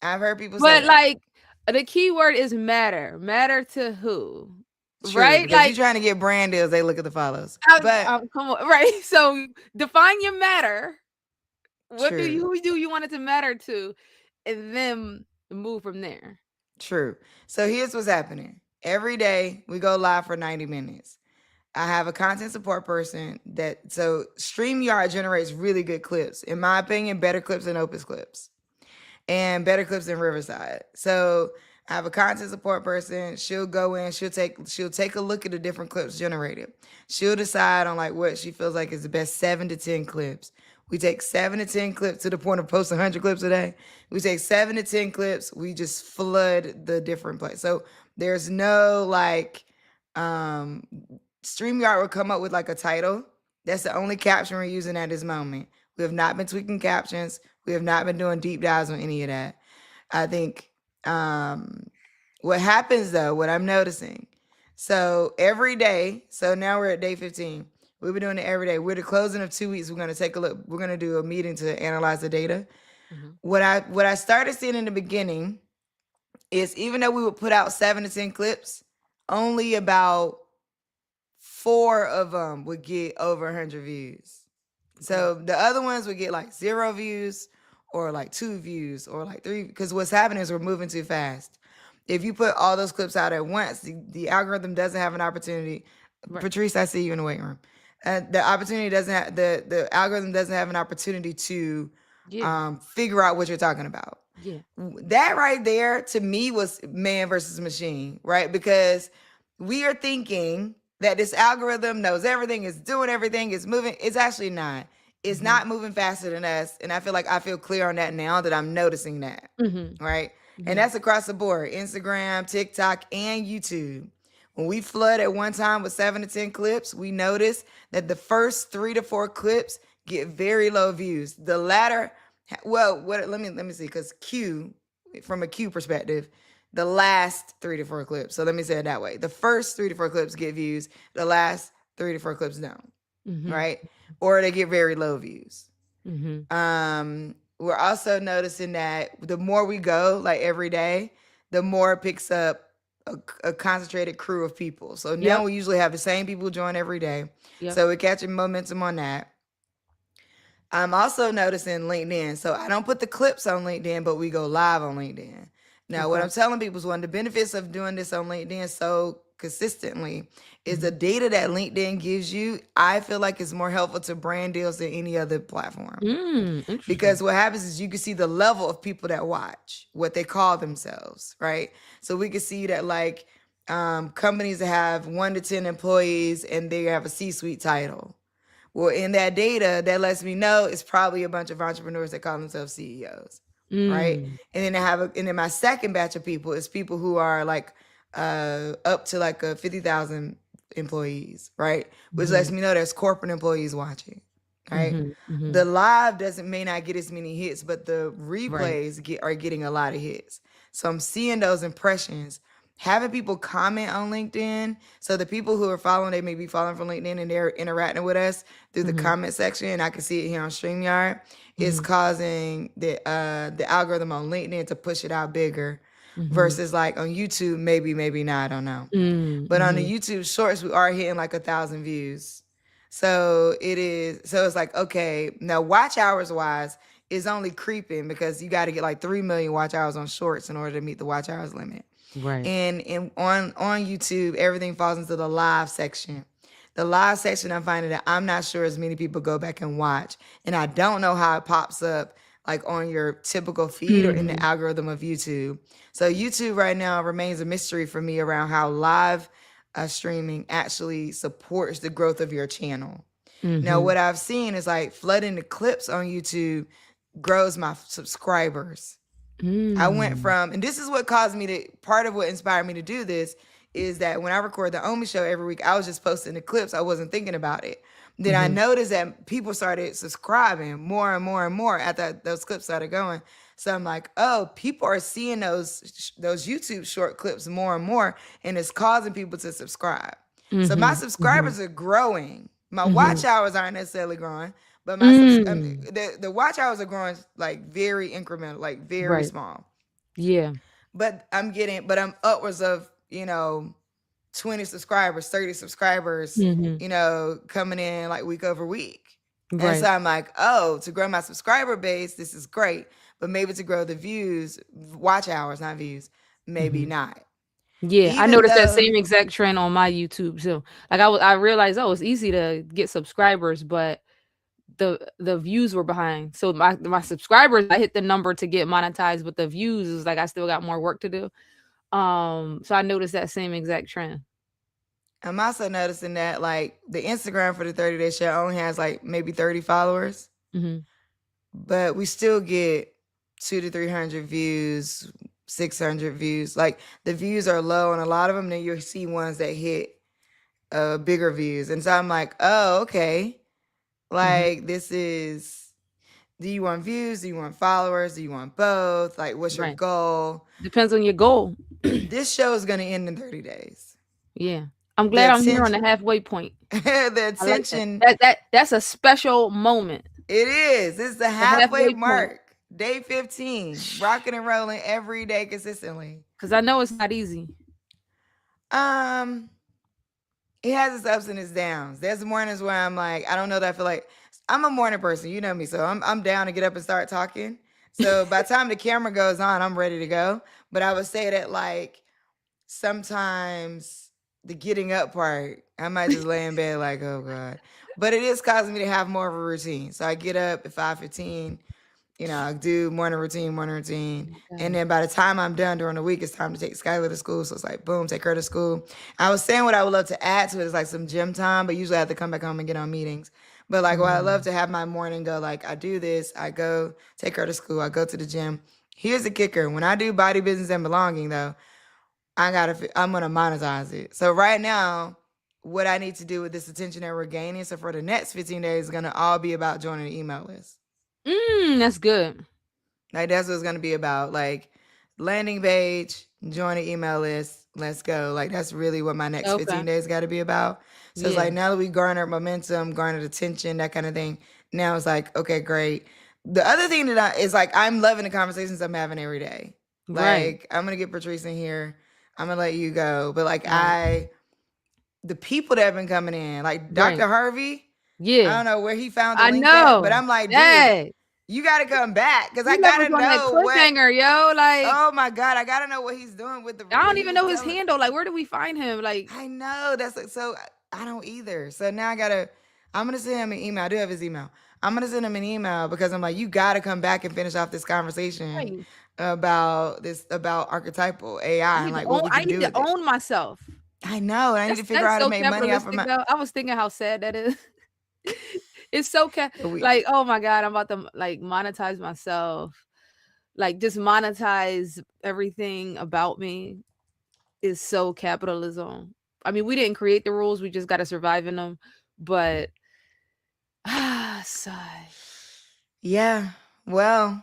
I've heard people say, but like the key word is matter. Matter to who? True, right? Like you're trying to get brand deals, they look at the follows. But come on, right? So define your matter. Who do you want it to matter to, and then move from there. True. So here's what's happening. Every day we go live for 90 minutes. I have a content support person so StreamYard generates really good clips. In my opinion, better clips than Opus Clips. And better clips than Riverside. So I have a content support person. She'll go in, she'll take a look at the different clips generated. She'll decide on like what she feels like is the best 7 to 10 clips. We take 7 to 10 clips to the point of posting 100 clips a day. We take 7 to 10 clips. We just flood the different places. So there's no like, StreamYard will come up with like a title. That's the only caption we're using at this moment. We have not been tweaking captions. We have not been doing deep dives on any of that. I think what happens though, what I'm noticing, so every day, so now we're at day 15. We've been doing it every day. We're the closing of 2 weeks. We're going to take a look. We're going to do a meeting to analyze the data. Mm-hmm. What I started seeing in the beginning is even though we would put out 7 to 10 clips, only about 4 of them would get over 100 views. So the other ones would get like 0 views or like 2 views or like 3, because what's happening is we're moving too fast. If you put all those clips out at once, the algorithm doesn't have an opportunity. Right. Patrice, I see you in the weight room. The opportunity doesn't have, the algorithm doesn't have an opportunity to Yeah. figure out what you're talking about. Yeah. That right there to me was man versus machine, right? Because we are thinking that this algorithm knows everything, is doing everything, is moving. It's actually not. It's Mhm. not moving faster than us. And I feel clear on that now that I'm noticing that, Mhm. right? Mhm. And that's across the board, Instagram, TikTok, and YouTube. When we flood at one time with 7 to 10 clips, we notice that the first 3 to 4 clips get very low views. The latter, well, let me see, because from a Q perspective, the last 3 to 4 clips. So let me say it that way. The first 3 to 4 clips get views. The last 3 to 4 clips don't, Mhm. right? Or they get very low views. Mhm. We're also noticing that the more we go, like every day, the more it picks up a concentrated crew of people. So now Yep. we usually have the same people join every day. Yep. So we're catching momentum on that. I'm also noticing LinkedIn. So I don't put the clips on LinkedIn, but we go live on LinkedIn. Now, what Okay. I'm telling people is one of the benefits of doing this on LinkedIn so consistently is the data that LinkedIn gives you. I feel like it's more helpful to brand deals than any other platform. Interesting. Because what happens is you can see the level of people that watch, what they call themselves, right? So we can see that like companies that have 1 to 10 employees and they have a C-suite title. Well, in that data, that lets me know it's probably a bunch of entrepreneurs that call themselves CEOs, right? And then and then my second batch of people is people who are like up to like 50,000 employees, right? Which lets me know there's corporate employees watching, right? The live may not get as many hits, but the replays are getting a lot of hits. So I'm seeing those impressions. Having people comment on LinkedIn, so the people who are following, they may be following from LinkedIn and they're interacting with us through the comment section, and I can see it here on StreamYard, is causing the algorithm on LinkedIn to push it out bigger versus like on YouTube, maybe not, I don't know. But on the YouTube shorts, we are hitting like 1,000 views. So it's like, okay, now watch hours wise is only creeping because you got to get like 3 million watch hours on shorts in order to meet the watch hours limit. Right. And on YouTube, everything falls into the live section. The live section, I'm finding that I'm not sure as many people go back and watch. And I don't know how it pops up like on your typical feed or in the algorithm of YouTube. So YouTube right now remains a mystery for me around how live streaming actually supports the growth of your channel. Now, what I've seen is like flooding the clips on YouTube grows my subscribers. I went from, and this is what caused me to, part of what inspired me to do this is that when I record the Omi Show every week, I was just posting the clips. I wasn't thinking about it. Then I noticed that people started subscribing more and more and more after those clips started going. So I'm like, oh, people are seeing those YouTube short clips more and more, and it's causing people to subscribe. So my subscribers are growing. My watch hours aren't necessarily growing, but the watch hours are growing like very incremental, like very small. Yeah. But I'm upwards of, 20 subscribers, 30 subscribers, coming in like week over week. And so I'm like, oh, to grow my subscriber base, this is great. But maybe to grow the views, watch hours, not views, maybe not. Yeah, I Even noticed that though- same exact trend on my YouTube too. Like I realized, oh, it's easy to get subscribers, but the views were behind. So my subscribers, I hit the number to get monetized, but the views is like I still got more work to do. So I noticed that same exact trend. I'm also noticing that like the Instagram for the 30-day show only has like maybe 30 followers, but we still get 200 to 300 views, 600 views. Like the views are low on a lot of them. Then you'll see ones that hit bigger views. And so I'm like, oh, okay. Like this is, do you want views? Do you want followers? Do you want both? Like what's your goal? Depends on your goal. This show is going to end in 30 days. Yeah. I'm glad I'm here on the halfway point. The attention. That's a special moment. It is. It's the halfway mark. Day 15, rocking and rolling every day consistently. Because I know it's not easy. Um, it has its ups and its downs. There's mornings where I'm like, I don't know that I feel like I'm a morning person, you know me, so I'm down to get up and start talking. So by the time the camera goes on, I'm ready to go. But I would say that like sometimes the getting up part, I might just lay in bed like, oh God. But it is causing me to have more of a routine. So I get up at 5:15, you know, I do morning routine. And then by the time I'm done during the week, it's time to take Skylar to school. So it's like, boom, take her to school. I was saying what I would love to add to it is like some gym time, but usually I have to come back home and get on meetings. But like, what I love to have my morning go, like, I do this, I go take her to school, I go to the gym. Here's the kicker. When I do body business and belonging, though, I'm gonna monetize it. So right now, what I need to do with this attention that we're gaining, so for the next 15 days, is gonna all be about joining the email list. That's good. Like that's what it's gonna be about. Like landing page, join the email list, let's go. Like that's really what my next 15 days got to be about. So it's like now that we garnered momentum, garnered attention, that kind of thing. Now it's like, okay, great. The other thing that is like, I'm loving the conversations I'm having every day. Like I'm gonna get Patrice in here. I'm gonna let you go, but like the people that have been coming in, like Dr. Harvey. I don't know where he found the link at, but I'm like, dude, you got to come back because I got to know cliffhanger, yo. Like, oh my God, I got to know what he's doing with the. I don't even know his handle. Like, where do we find him? Like, I know that's like, so I don't either. So now I'm gonna send him an email. I do have his email. I'm gonna send him an email because I'm like, you got to come back and finish off this conversation about archetypal AI and like what we can do. I need to own myself. I know. I need to figure out how to make money off of my. I was thinking how sad that is. It's so like, oh my God, I'm about to like monetize myself. Like just monetize everything about me is so capitalism. I mean, we didn't create the rules. We just got to survive in them. But sigh. Yeah. Well,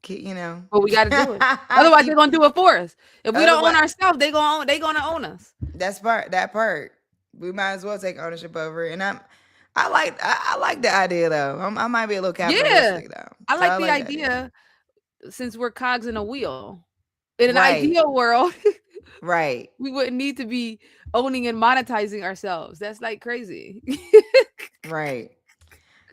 you know. But we got to do it. Otherwise, they're gonna do it for us. If we don't own ourselves, they gonna own us. That part. We might as well take ownership over it. And I like the idea though. I might be a little capitalistic though. I like the idea since we're cogs in a wheel. In an ideal world, right? We wouldn't need to be owning and monetizing ourselves. That's like crazy. Right.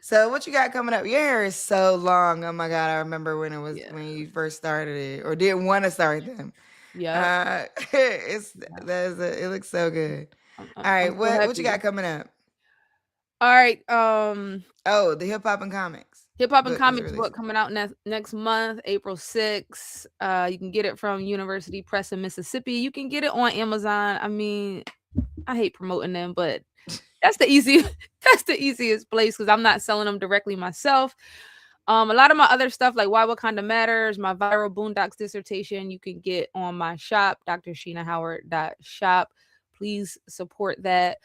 So what you got coming up? Your hair is so long. Oh my God. I remember when when you first started it or didn't want to start them. Yeah. It looks so good. All right. What you got coming up? All right. Oh, the Hip Hop and Comics. Hip Hop and Comics book coming out next month, April 6th. You can get it from University Press in Mississippi. You can get it on Amazon. I mean, I hate promoting them, but that's the easiest place because I'm not selling them directly myself. A lot of my other stuff, like Why Wakanda Matters, my viral Boondocks dissertation, you can get on my shop, drsheena.howard.shop. Please support that.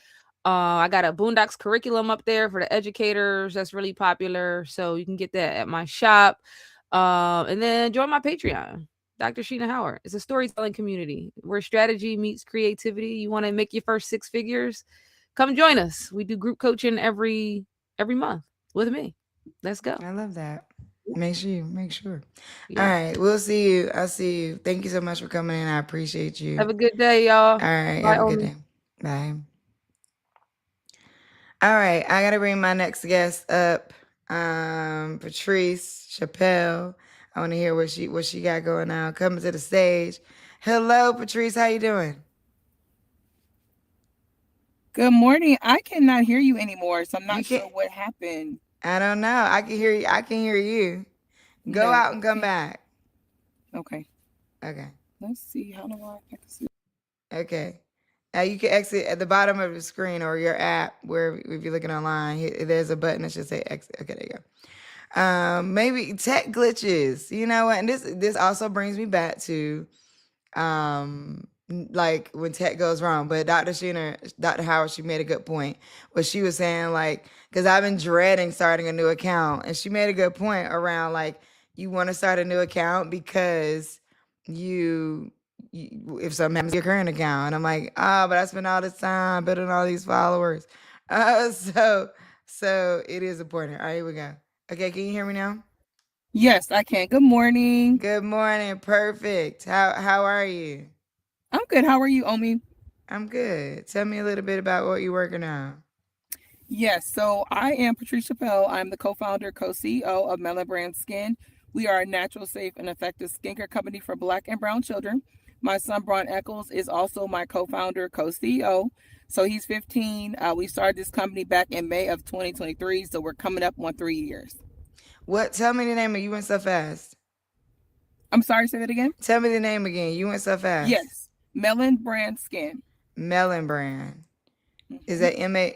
I got a Boondocks curriculum up there for the educators. That's really popular. So you can get that at my shop. And then join my Patreon, Dr. Sheena Howard. It's a storytelling community where strategy meets creativity. You want to make your first 6 figures? Come join us. We do group coaching every month with me. Let's go. I love that. Make sure. Yeah. All right. We'll see you. I'll see you. Thank you so much for coming in. I appreciate you. Have a good day, y'all. All right. Bye, have a good day. Bye. All right. I got to bring my next guest up. Patrice Chappelle. I want to hear what she got going on. Coming to the stage. Hello, Patrice. How you doing? Good morning. I cannot hear you anymore, so I'm not sure what happened. I don't know. I can hear you. I can hear you. Go out and come back. Okay. Let's see. How do I exit? Okay. Now you can exit at the bottom of the screen or your app, where if you're looking online, there's a button that should say exit. Okay, there you go. Maybe tech glitches. You know what? And this also brings me back to like when tech goes wrong. But Dr. Howard, she made a good point. What she was saying, like, because I've been dreading starting a new account, and she made a good point around like you want to start a new account because you if something happens to your current account, and I'm like, but I spent all this time building all these followers. So it is important. All right, here we go. Okay, can you hear me now? Yes, I can. Good morning. Good morning. Perfect. How are you? I'm good. How are you, Omi? I'm good. Tell me a little bit about what you're working on. Yes, so I am Patricia Pell. I'm the co-founder, co-CEO of Melon Brand Skin. We are a natural, safe, and effective skincare company for Black and brown children. My son, Braun Eccles, is also my co-founder, co-CEO. So he's 15. We started this company back in May of 2023. So we're coming up on 3 years. What? Tell me the name of you went so fast. I'm sorry, say that again? Tell me the name again. You went so fast. Yes, Melon Brand Skin. Melon Brand. Is Mhm. that MELANBRAND?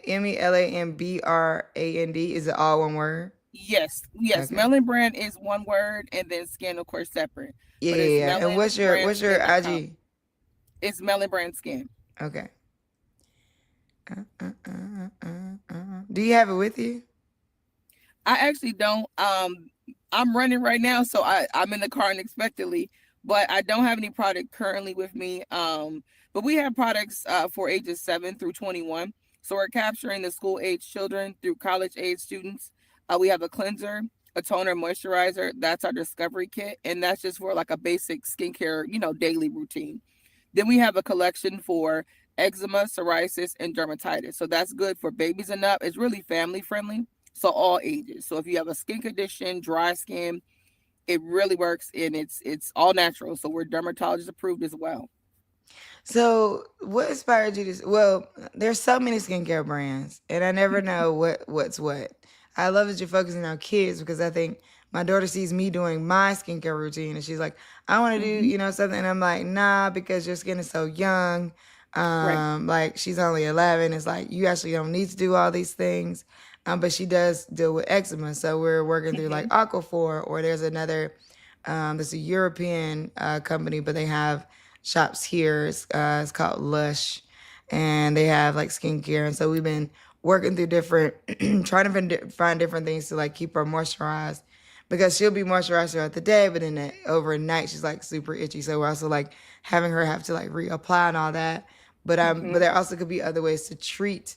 Is it all one word? Yes. Okay. Melon Brand is one word, and then skin, of course, separate. Yeah, But it's yeah. And what's your melanbrandskin.com. IG? It's Melon Brand Skin. Okay. Do you have it with you? I actually don't. I'm running right now, so I'm in the car unexpectedly, but I don't have any product currently with me. But we have products for ages 7 through 21. So we're capturing the school age children through college age students. We have a cleanser, a toner, moisturizer. That's our discovery kit, and that's just for like a basic skincare, daily routine. Then we have a collection for eczema, psoriasis, and dermatitis. So that's good for babies and up. It's really family friendly. So all ages. So if you have a skin condition, dry skin, it really works, and it's all natural. So we're dermatologist approved as well. So, what inspired you to? Well, there's so many skincare brands, and I never know what's what. I love that you're focusing on kids because I think my daughter sees me doing my skincare routine, and she's like, "I want to do, something." And I'm like, "Nah," because your skin is so young. Right. Like she's only 11. It's like you actually don't need to do all these things. But she does deal with eczema, so we're working through like Mm-hmm. Aquaphor, or there's another. There's a European company, but they have shops here. It's called Lush, and they have like skincare. And so we've been working through different, trying to find different things to like keep her moisturized because she'll be moisturized throughout the day, but then overnight she's like super itchy. So we're also like having her have to like reapply and all that. But Mm-hmm. there also could be other ways to treat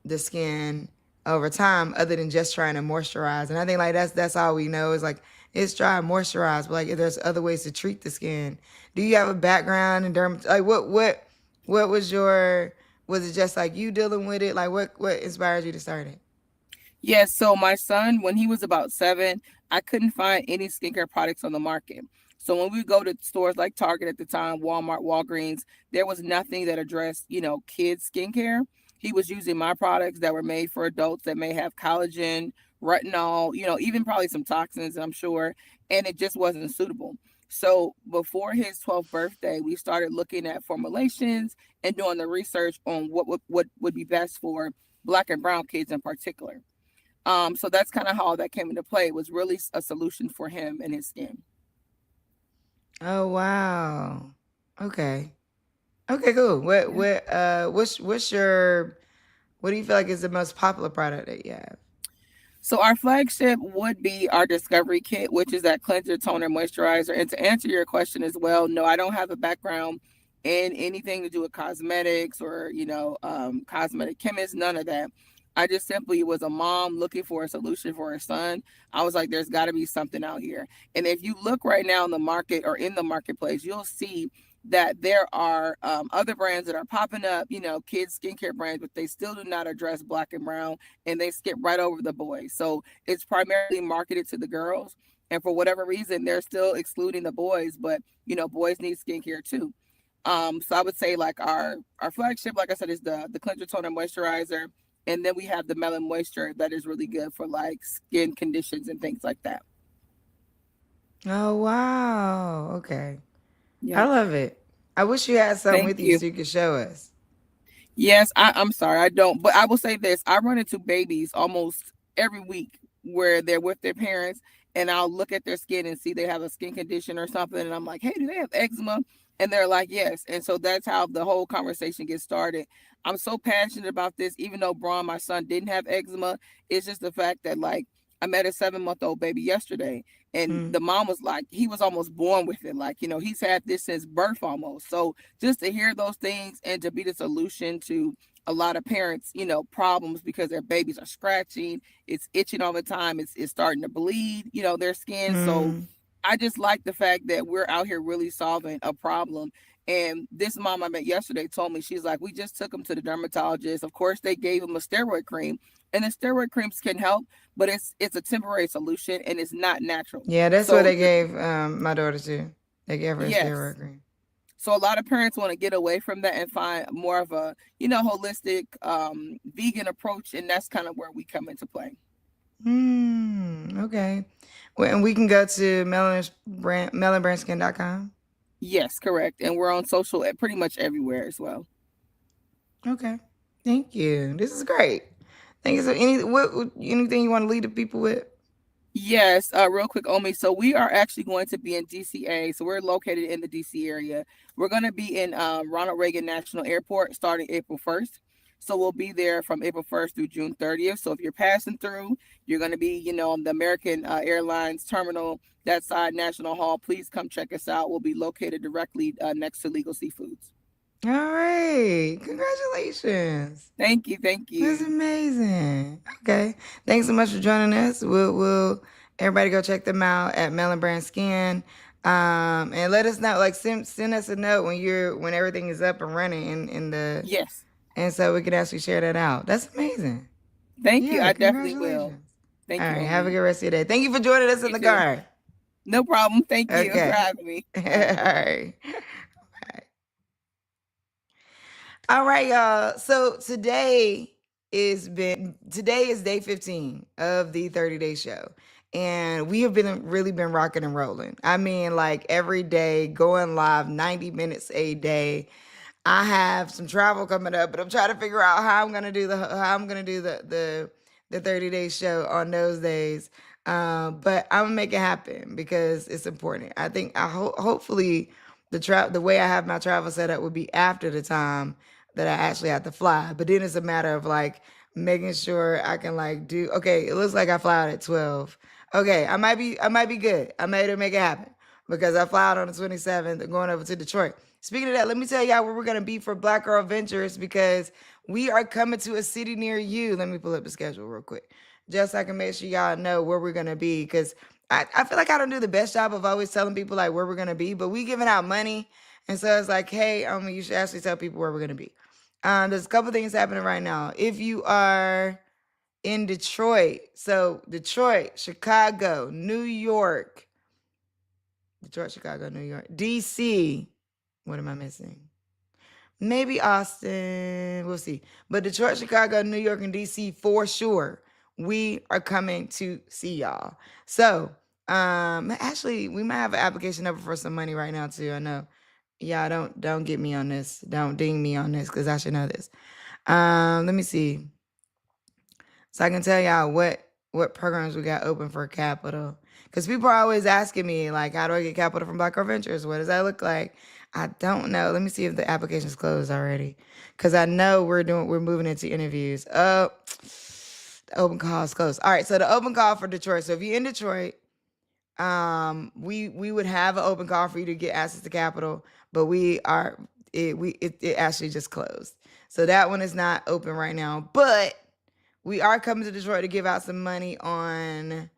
the skin over time other than just trying to moisturize. And I think like that's all we know is like it's dry and moisturize, but like if there's other ways to treat the skin. Do you have a background in like what was your, was it just like you dealing with it? Like what inspired you to start it? Yes. So my son, when he was about 7, I couldn't find any skincare products on the market. So when we go to stores like Target at the time, Walmart, Walgreens, there was nothing that addressed, kids skincare. He was using my products that were made for adults that may have collagen, retinol, even probably some toxins, I'm sure, and it just wasn't suitable. So before his 12th birthday, we started looking at formulations and doing the research on what would be best for Black and brown kids in particular. So that's kind of how that came into play. It was really a solution for him and his skin. Oh wow. Okay. Okay, cool. Yeah. What's your, what do you feel like is the most popular product that you have? So our flagship would be our Discovery Kit, which is that cleanser, toner, moisturizer. And to answer your question as well, no, I don't have a background in anything to do with cosmetics or cosmetic chemist. None of that. I just simply was a mom looking for a solution for her son. I was like, there's got to be something out here. And if you look right now in the market or in the marketplace, you'll see that there are other brands that are popping up, kids skincare brands, but they still do not address Black and brown, and they skip right over the boys. So it's primarily marketed to the girls. And for whatever reason, they're still excluding the boys, but boys need skincare too. So I would say like our flagship, like I said, is the cleanser, toner, moisturizer. And then we have the melon moisture that is really good for like skin conditions and things like that. Oh wow. Okay. I Yep. love it. I wish you had something Thank with you you. so you could show us. Yes, I'm sorry, I don't. But I will say this: I run into babies almost every week where they're with their parents, and I'll look at their skin and see they have a skin condition or something, and I'm like, "Hey, do they have eczema?" And they're like, "Yes." And so that's how the whole conversation gets started. I'm so passionate about this, even though Braun, my son, didn't have eczema. It's just the fact that like I met a 7-month-old baby yesterday, and Mm. the mom was like, he was almost born with it. Like, he's had this since birth almost. So just to hear those things and to be the solution to a lot of parents, problems because their babies are scratching, it's itching all the time, it's starting to bleed, their skin. So Mm. I just like the fact that we're out here really solving a problem. And this mom I met yesterday told me, she's like, we just took him to the dermatologist. Of course, they gave him a steroid cream, and the steroid creams can help, but it's a temporary solution and it's not natural. Yeah, that's what So they gave my daughter too. They gave her a yes. steroid cream. So a lot of parents want to get away from that and find more of a, holistic, vegan approach, and that's kind of where we come into play. Okay. Well, and we can go to melanbrandskin.com. Yes, correct. And we're on social pretty much everywhere as well. Okay. Thank you. This is great. Thank you. So anything you want to lead the people with? Yes, real quick, Omi. So we are actually going to be in DCA. So we're located in the DC area. We're going to be in Ronald Reagan National Airport starting April 1st. So we'll be there from April 1st through June 30th. So if you're passing through, you're going to be, on the American Airlines terminal, that side, National Hall. Please come check us out. We'll be located directly next to Legal Seafoods. All right. Congratulations. Thank you. That's amazing. Okay. Thanks so much for joining us. We'll everybody go check them out at Melon Brand Skin. And let us know, like send us a note when everything is up and running in the Yes. And so we can actually share that out. That's amazing. Thank you. I definitely will. Thank you. All right. Have a good rest of your day. Thank you for joining us in the car. No problem. Thank you for having me. All right. All right, y'all. So today is day 15 of the 30-day show. And we have really been rocking and rolling. I mean, like every day, going live 90 minutes a day. I have some travel coming up, but I'm trying to figure out how I'm gonna do the 30-day show on those days. But I'm gonna make it happen because it's important. I think hopefully the way I have my travel set up would be after the time that I actually have to fly. But then it's a matter of like making sure I can okay, it looks like I fly out at 12. Okay, I might be good. I might make it happen because I fly out on the 27th going over to Detroit. Speaking of that, let me tell y'all where we're going to be for Black Girl Ventures because we are coming to a city near you. Let me pull up the schedule real quick just so I can make sure y'all know where we're going to be because I feel like I don't do the best job of always telling people like where we're going to be, but we giving out money. And so it's like, hey, you should actually tell people where we're going to be. There's a couple things happening right now. If you are in Detroit, so Detroit, Chicago, New York, DC. What am I missing? Maybe Austin. We'll see. But Detroit, Chicago, New York, and DC for sure. We are coming to see y'all. So, actually, we might have an application over for some money right now too. I know. Yeah, don't get me on this. Don't ding me on this because I should know this. Let me see. So I can tell y'all what programs we got open for capital. Because people are always asking me, like, how do I get capital from Black Girl Ventures? What does that look like? I don't know. Let me see if the application's closed already. Because I know we're moving into interviews. Oh, the open call is closed. All right, so the open call for Detroit. So if you're in Detroit, we would have an open call for you to get access to capital, but it actually just closed. So that one is not open right now. But we are coming to Detroit to give out some money on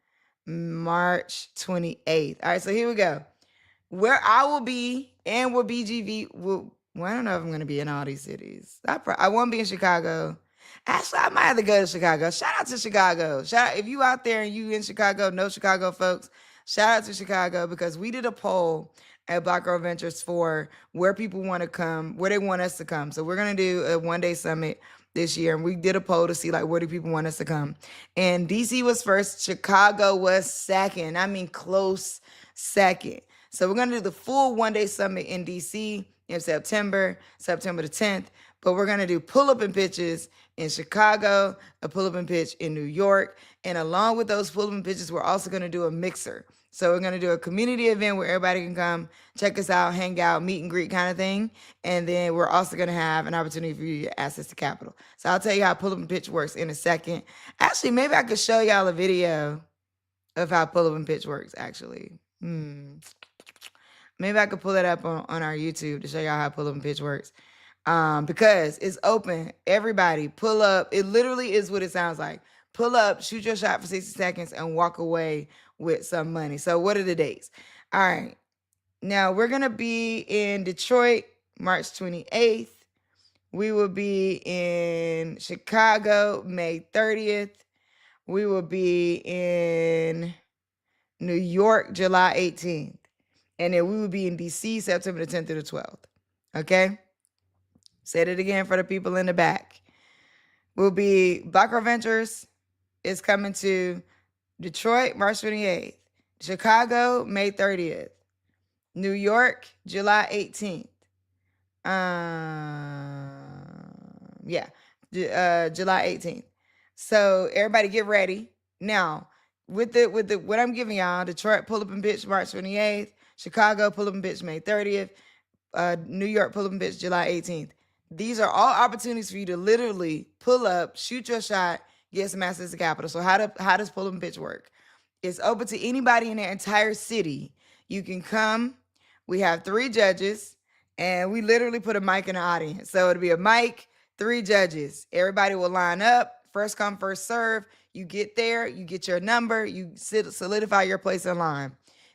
March 28th. All right, so here we go. Where I will be and where BGV will. Well, I don't know if I'm going to be in all these cities. I won't be in Chicago. Actually, I might have to go to Chicago. Shout out to Chicago. If you out there and you in Chicago, know Chicago folks, shout out to Chicago because we did a poll at Black Girl Ventures for where people want to come, where they want us to come. So we're going to do a one-day summit this year. And we did a poll to see like where do people want us to come. And DC was first. Chicago was second. I mean, close second. So we're going to do the full one-day summit in DC in September the 10th. But we're going to do pull-up and pitches in Chicago, a pull-up and pitch in New York. And along with those pull-up and pitches, we're also going to do a mixer. So we're going to do a community event where everybody can come, check us out, hang out, meet and greet kind of thing. And then we're also going to have an opportunity for you to get access to capital. So I'll tell you how pull-up and pitch works in a second. Actually, maybe I could show y'all a video of how pull-up and pitch works, actually. Maybe I could pull it up on our YouTube to show y'all how pull-up and pitch works. because it's open. Everybody pull up. It literally is what it sounds like. Pull up, shoot your shot for 60 seconds, and walk away with some money. So what are the dates? All right. Now we're going to be in Detroit, March 28th. We will be in Chicago, May 30th. We will be in New York, July 18th. And then we will be in DC, September the 10th through the 12th. Okay? Said it again for the people in the back. We'll be, Black Girl Ventures is coming to Detroit, March 28th. Chicago, May 30th. New York, July 18th. July 18th. So everybody get ready. Now, with the what I'm giving y'all, Detroit pull up and bitch March 28th, Chicago pull up and bitch May 30th, New York pull up and bitch July 18th. These are all opportunities for you to literally pull up, shoot your shot, get some access to capital. So how does pull up and bitch work? It's open to anybody in their entire city. You can come. We have 3 judges, and we literally put a mic in the audience. So it'll be a mic, 3 judges. Everybody will line up. First come, first serve. You get there, you get your number, you solidify your place in line.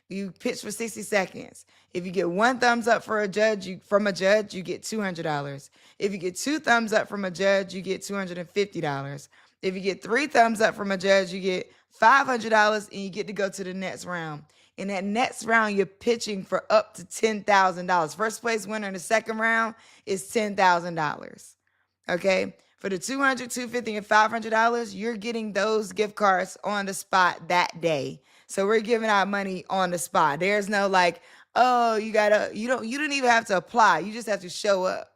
You pitch for 60 seconds. If you get 1 thumbs up for a judge, from a judge, you get $200. If you get 2 thumbs up from a judge, you get $250. If you get 3 thumbs up from a judge, you get $500, and you get to go to the next round. In that next round, you're pitching for up to $10,000. First place winner in the second round is $10,000. Okay? For the $200, $250, and $500, you're getting those gift cards on the spot that day. So we're giving out money on the spot. There's no like, oh, you don't even have to apply. You just have to show up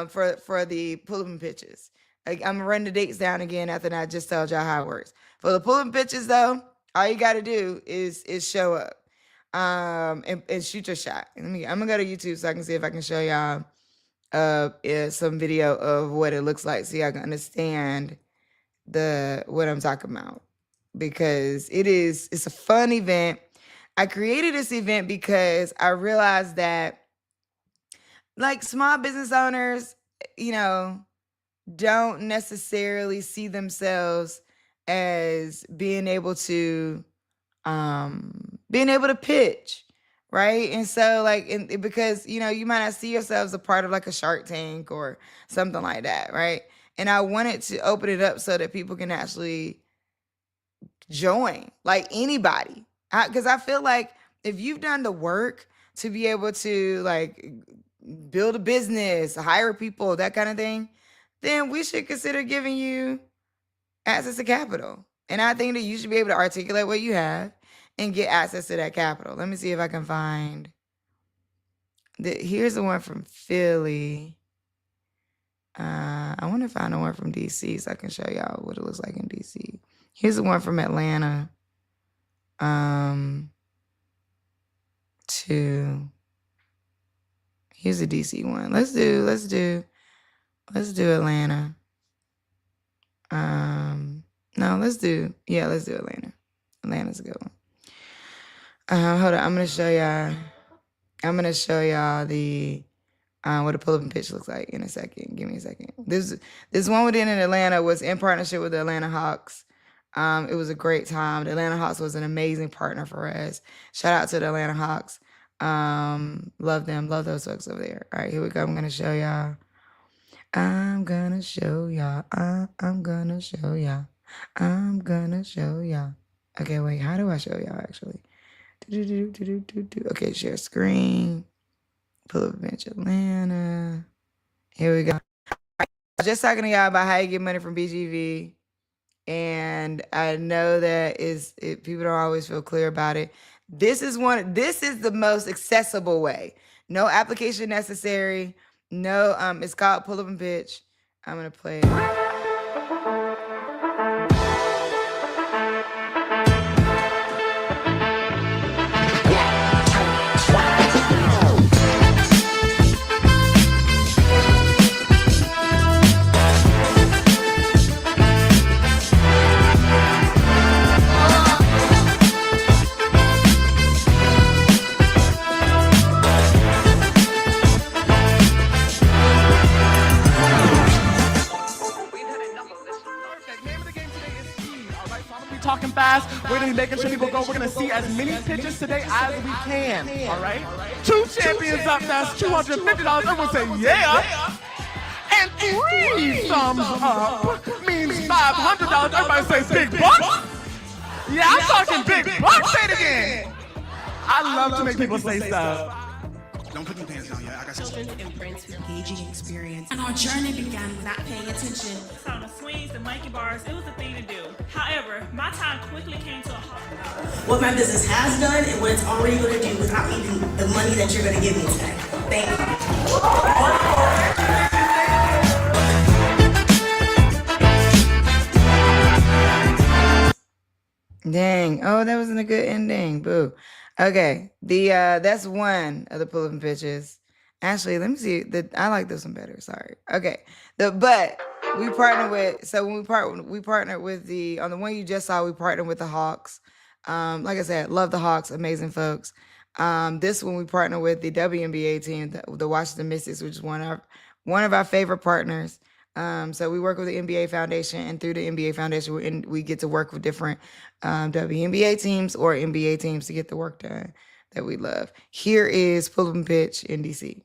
for the pull-up pitches. Like, I'm gonna run the dates down again after I just told y'all how it works. For the pull-up pitches though, all you gotta do is show up and shoot your shot. I'm gonna go to YouTube so I can see if I can show y'all some video of what it looks like so y'all can understand what I'm talking about, because it's a fun event. I created this event because I realized that like small business owners, don't necessarily see themselves as being able to pitch. Right. And so like, because, you might not see yourselves a part of like a Shark Tank or something like that. Right. And I wanted to open it up so that people can actually join, like anybody. Because I feel like if you've done the work to be able to like build a business, hire people, that kind of thing, then we should consider giving you access to capital. And I think that you should be able to articulate what you have and get access to that capital. Let me see if I can find here's the one from Philly. I want to find the one from DC so I can show y'all what it looks like in DC. Here's the one from Atlanta. Here's the DC one. Let's do Atlanta. No, let's do Atlanta. Atlanta's a good one. Hold on, I'm gonna show y'all the what a pull-up and pitch looks like in a second. Give me a second. This one we did in Atlanta was in partnership with the Atlanta Hawks. It was a great time. The Atlanta Hawks was an amazing partner for us. Shout out to the Atlanta Hawks. Love them. Love those folks over there. All right, here we go. I'm gonna show y'all. I'm gonna show y'all. Okay, wait. How do I show y'all actually? Okay, share screen. Pull up a bench Atlanta. Here we go. I was just talking to y'all about how you get money from BGV. And I know that people don't always feel clear about it. This is the most accessible way. No application necessary. No, it's called Pull Up and Pitch. I'm gonna play it. fast. We're gonna be making sure people go. We're gonna see as many pitches today as we can. All right. 2 champions up. That's $250. Everyone say yeah. And 3 thumbs up means $500. Everybody say big bucks. Yeah, I'm talking big bucks. Say it again. I love to make people say stuff. Don't put them pants down yet. I got children imprints with engaging experience. And our journey began without paying attention. On the swings, the monkey bars, it was the thing to do. However, my time quickly came to a halt. What my business has done and what it's already going to do without even the money that you're going to give me today. Thank you. Dang. Oh, that wasn't a good ending. Boo. Okay. That's one of the pull-up pitches. Actually, let me see. I like this one better. Sorry. Okay. But we partner with, so when we partnered with on the one you just saw, we partnered with the Hawks. Like I said, love the Hawks, amazing folks. This one we partnered with the WNBA team, the Washington Mystics, which is one of our favorite partners. So we work with the NBA Foundation, and through the NBA Foundation, we get to work with different WNBA teams or NBA teams to get the work done that we love. Here is Pull Up and Pitch in DC.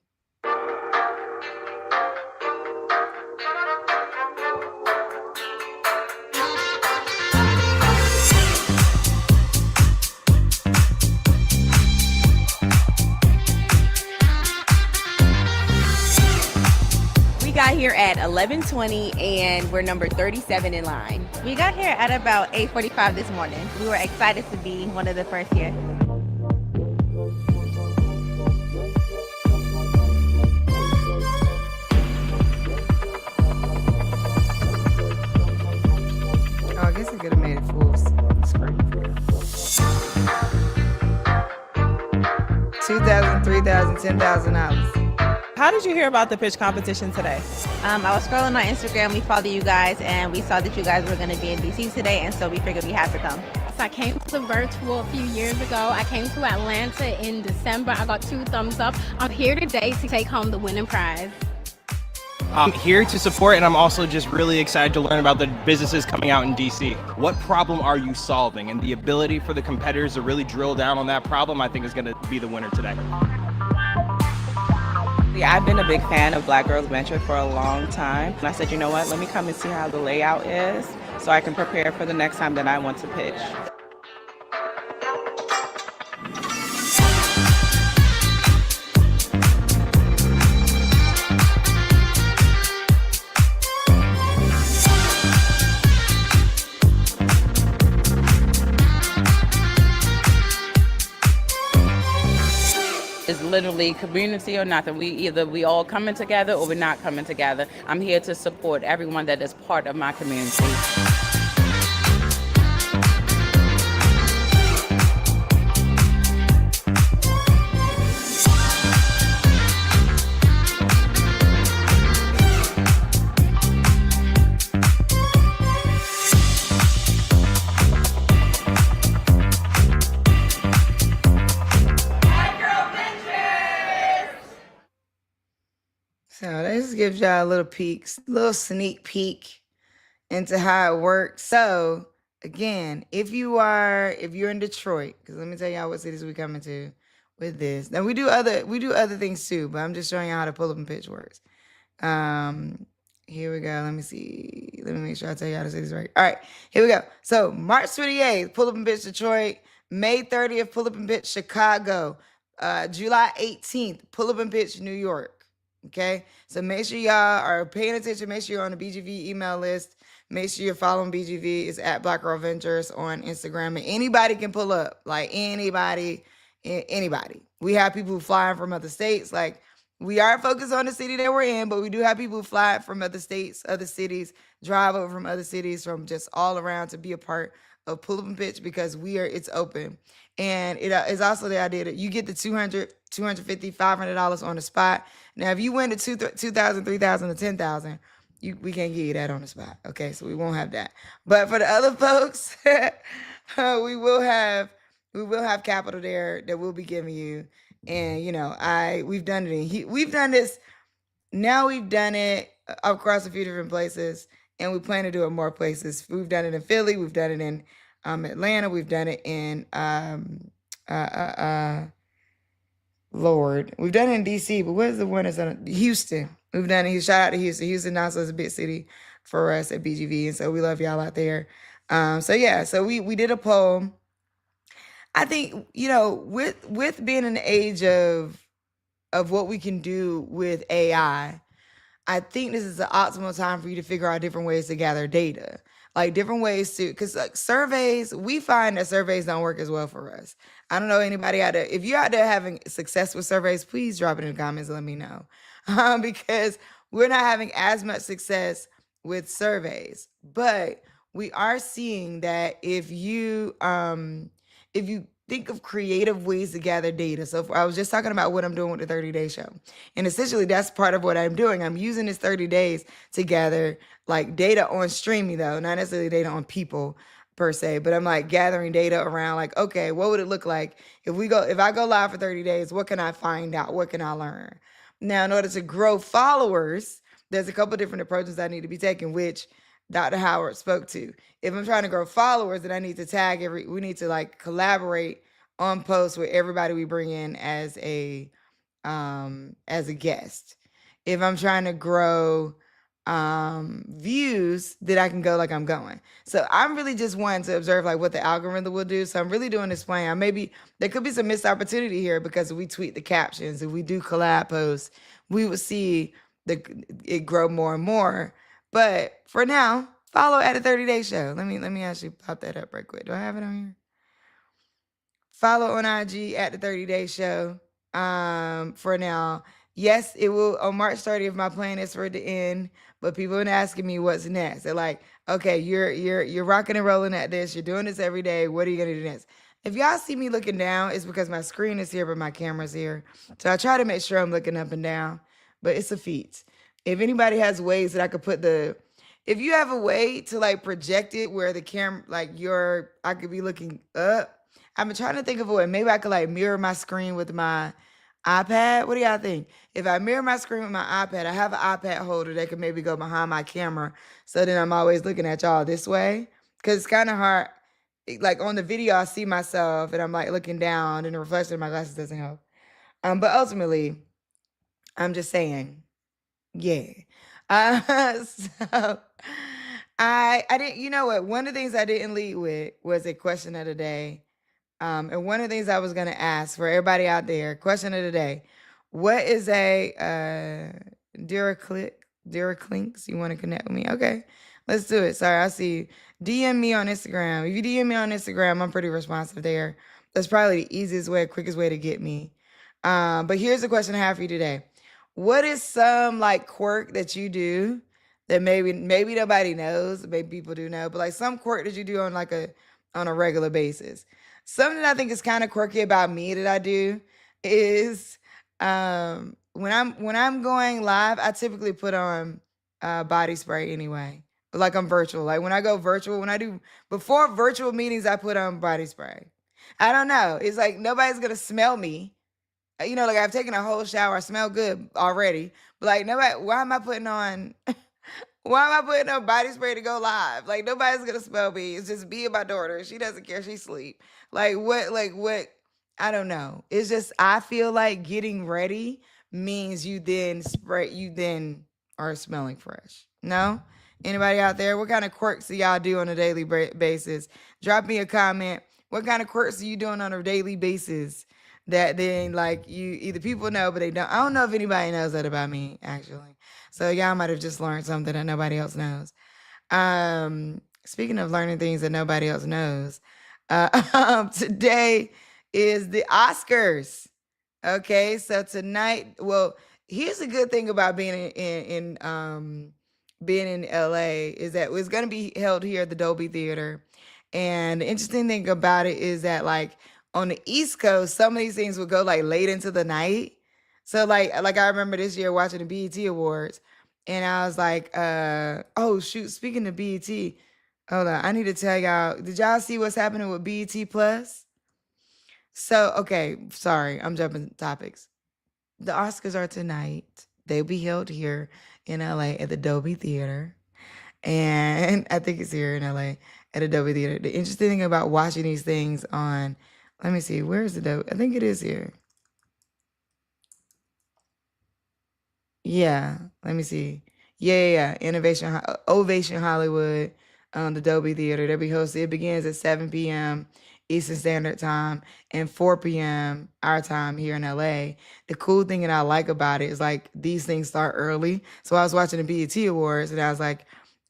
Got here at 11:20 and we're number 37 in line. We got here at about 8:45 this morning. We were excited to be one of the first here. Oh, I guess I could have made it full screen. 2,000, 3,000, $10,000. How did you hear about the pitch competition today? I was scrolling on Instagram. We followed you guys, and we saw that you guys were going to be in DC today, and so we figured we had to come. So I came to the virtual a few years ago. I came to Atlanta in December. I got 2 thumbs up. I'm here today to take home the winning prize. I'm here to support, and I'm also just really excited to learn about the businesses coming out in DC. What problem are you solving? And the ability for the competitors to really drill down on that problem, I think, is going to be the winner today. Yeah, I've been a big fan of Black Girls Venture for a long time. And I said, you know what, let me come and see how the layout is so I can prepare for the next time that I want to pitch. It's literally community or nothing. We all coming together or we're not coming together. I'm here to support everyone that is part of my community. So this gives y'all a little sneak peek into how it works. So again, if you're in Detroit, because let me tell y'all what cities we coming to with this. Now we do other things too, but I'm just showing y'all how to pull up and pitch works. Here we go. Let me see. Let me make sure I tell y'all the cities right. All right, here we go. So March 28th, pull up and pitch Detroit. May 30th, pull up and pitch Chicago. July 18th, pull up and pitch New York. Okay, so make sure y'all are paying attention. Make sure you're on the BGV email list. Make sure you're following BGV. It's at Black Girl Ventures on Instagram. And anybody can pull up, like anybody. We have people who fly in from other states. Like, we are focused on the city that we're in, but we do have people who fly from other states, other cities, drive over from other cities, from just all around to be a part of Pull Up and Pitch, because it's open. And it is also the idea that you get the $200, $250, $500 on the spot. Now, if you win the $2,000, $3,000, or $10,000, we can't give you that on the spot. Okay, so we won't have that. But for the other folks, we will have capital there that we'll be giving you. And we've done this across a few different places, and we plan to do it more places. We've done it in Philly, we've done it in Atlanta. We've done it in Lord. We've done it in DC, but where's the one that's in Houston? We've done it. Shout out to Houston. Houston also is a big city for us at BGV, and so we love y'all out there. So yeah, so we did a poll. I think, you know, with being in the age of what we can do with AI, I think this is the optimal time for you to figure out different ways to gather data. Like different ways to, because like surveys, we find that surveys don't work as well for us. I don't know anybody out there. If you're out there having success with surveys, please drop it in the comments and let me know. Because we're not having as much success with surveys. But we are seeing that if you think of creative ways to gather data. So I was just talking about what I'm doing with the 30-day show. And essentially that's part of what I'm doing. I'm using this 30 days to gather like data on streaming though, not necessarily data on people per se, but I'm like gathering data around like, okay, what would it look like if I go live for 30 days, what can I find out? What can I learn? Now, in order to grow followers, there's a couple different approaches I need to be taking, which Dr. Howard spoke to. If I'm trying to grow followers, then I need to tag we need to like collaborate on posts with everybody we bring in as a guest. If I'm trying to grow views, then I can go like I'm going. So I'm really just wanting to observe like what the algorithm will do. So I'm really doing this plan. Maybe there could be some missed opportunity here because if we tweet the captions, if we do collab posts, we will see it grow more and more. But for now, follow at the 30-day show. Let me actually pop that up right quick. Do I have it on here? Follow on IG at the 30-day show. For now, yes, it will on March 30th. My plan is for it to end, but people have been asking me what's next. They're like, okay, you're rocking and rolling at this. You're doing this every day. What are you gonna do next? If y'all see me looking down, it's because my screen is here, but my camera's here. So I try to make sure I'm looking up and down, but it's a feat. If anybody has ways that I could put if you have a way to like project it where the camera, like I could be looking up. I've been trying to think of a way. Maybe I could like mirror my screen with my iPad. What do y'all think? If I mirror my screen with my iPad, I have an iPad holder that can maybe go behind my camera. So then I'm always looking at y'all this way. Cause it's kind of hard. Like on the video, I see myself and I'm like looking down and the reflection of my glasses doesn't help. But ultimately, I'm just saying, yeah. So I didn't, you know what? One of the things I didn't lead with was a question of the day. And one of the things I was going to ask for everybody out there, question of the day, what is a Duraclinks? You want to connect with me? Okay, let's do it. Sorry, I see you. DM me on Instagram. If you DM me on Instagram, I'm pretty responsive there. That's probably the easiest way, quickest way to get me. But here's the question I have for you today. What is some like quirk that you do that maybe nobody knows, maybe people do know, but like some quirk that you do on a regular basis? Something I think is kind of quirky about me that I do is when I'm going live, I typically put on body spray anyway. But like I'm virtual. Like when I go virtual, before virtual meetings, I put on body spray. I don't know. It's like nobody's gonna smell me. You know, like I've taken a whole shower. I smell good already. But like why am I putting on body spray to go live? Like nobody's gonna smell me. It's just me and my daughter. She doesn't care. She sleep. Like what? I don't know. It's just I feel like getting ready means you then are smelling fresh. No? Anybody out there? What kind of quirks do y'all do on a daily basis? Drop me a comment. What kind of quirks are you doing on a daily basis that then like you either people know but they don't? I don't know if anybody knows that about me actually. So y'all might have just learned something that nobody else knows. Speaking of learning things that nobody else knows, today is the Oscars. Okay, so tonight, well, here's the good thing about being in LA is that it's going to be held here at the Dolby Theater. And the interesting thing about it is that like on the East Coast, some of these things will go like late into the night. So like I remember this year watching the BET Awards and I was like, oh shoot, speaking of BET, hold on, I need to tell y'all, did y'all see what's happening with BET Plus? So, okay, sorry, I'm jumping topics. The Oscars are tonight. They'll be held here in LA at the Dolby Theater. And I think it's here in LA at a Dolby Theater. The interesting thing about watching these things on, let me see, where is the Dolby? I think it is here. Yeah, let me see. Yeah. Ovation Hollywood, the Dolby Theater. They'll be hosted. It begins at 7 p.m. Eastern Standard Time and 4 p.m. our time here in LA. The cool thing that I like about it is like these things start early. So I was watching the BET Awards and I was like,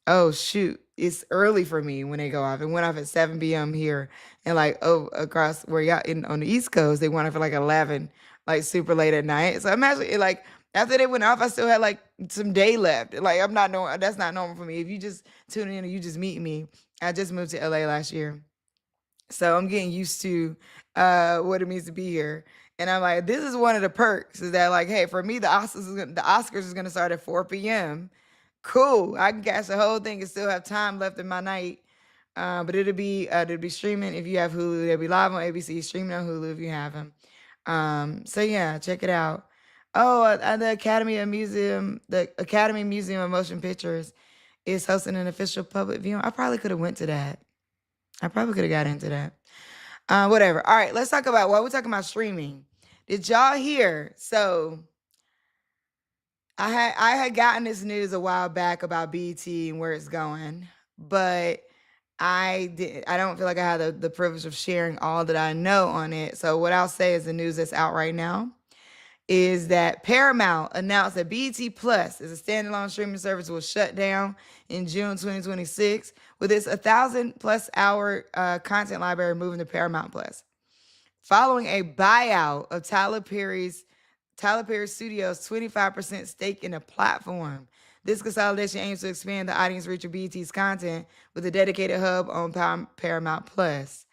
oh shoot, it's early for me when they go off. It went off at 7 p.m. here, and like across where y'all on the East Coast, they went off at like 11, like super late at night. So imagine it like after they went off, I still had like some day left. Like I'm not normal. That's not normal for me. If you just tune in and you just meet me, I just moved to LA last year, so I'm getting used to what it means to be here. And I'm like, this is one of the perks is that like, hey, for me, the Oscars is gonna start at 4 p.m. Cool. I can catch the whole thing and still have time left in my night. But it'll be streaming if you have Hulu. They'll be live on ABC, streaming on Hulu if you have them. So yeah, check it out. Oh, the Academy Museum of Motion Pictures is hosting an official public viewing. I probably could have went to that. I probably could have got into that. Whatever. All right, let's talk about we're talking about streaming. Did y'all hear? So I had gotten this news a while back about BET and where it's going, but I don't feel like I had the privilege of sharing all that I know on it. So what I'll say is the news that's out right now is that Paramount announced that BET Plus is a standalone streaming service will shut down in June 2026 with its 1,000+ hour content library moving to Paramount Plus. Following a buyout of Tyler Perry Studios' 25% stake in the platform. This consolidation aims to expand the audience reach of BET's content with a dedicated hub on Paramount Plus.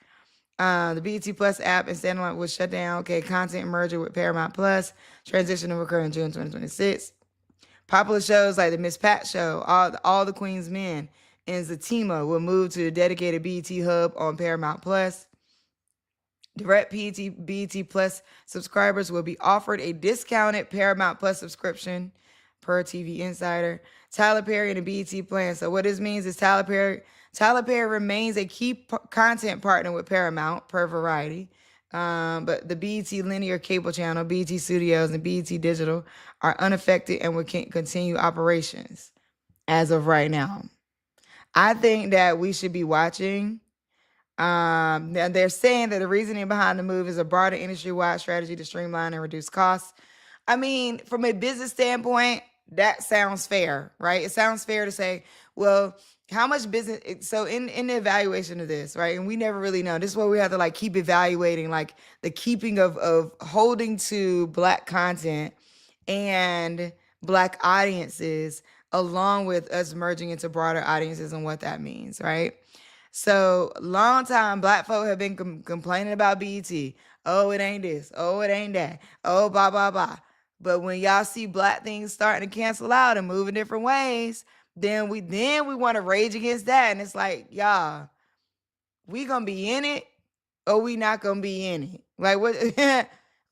The BET Plus app and standalone was shut down. Okay, content merger with Paramount Plus. Transition will occur in June 2026. Popular shows like the Miss Pat Show, All the Queen's Men, and Zatima will move to the dedicated BET hub on Paramount Plus. Direct BET Plus subscribers will be offered a discounted Paramount Plus subscription per TV Insider. Tyler Perry and the BET plan. So what this means is Tyler Perry remains a key content partner with Paramount per Variety. But the BET linear cable channel, BET Studios, and BET Digital are unaffected and will continue operations as of right now. I think that we should be watching. They're saying that the reasoning behind the move is a broader industry-wide strategy to streamline and reduce costs. I mean, from a business standpoint, that sounds fair, right? It sounds fair to say, well, how much business? So in the evaluation of this, right? And we never really know. This is where we have to like keep evaluating like the keeping of holding to Black content and Black audiences along with us merging into broader audiences and what that means, right? So long time Black folk have been complaining about BET. Oh, it ain't this. Oh, it ain't that. Oh, blah, blah, blah. But when y'all see Black things starting to cancel out and move in different ways, then we want to rage against that. And it's like, y'all, we gonna be in it or we not gonna be in it? Like what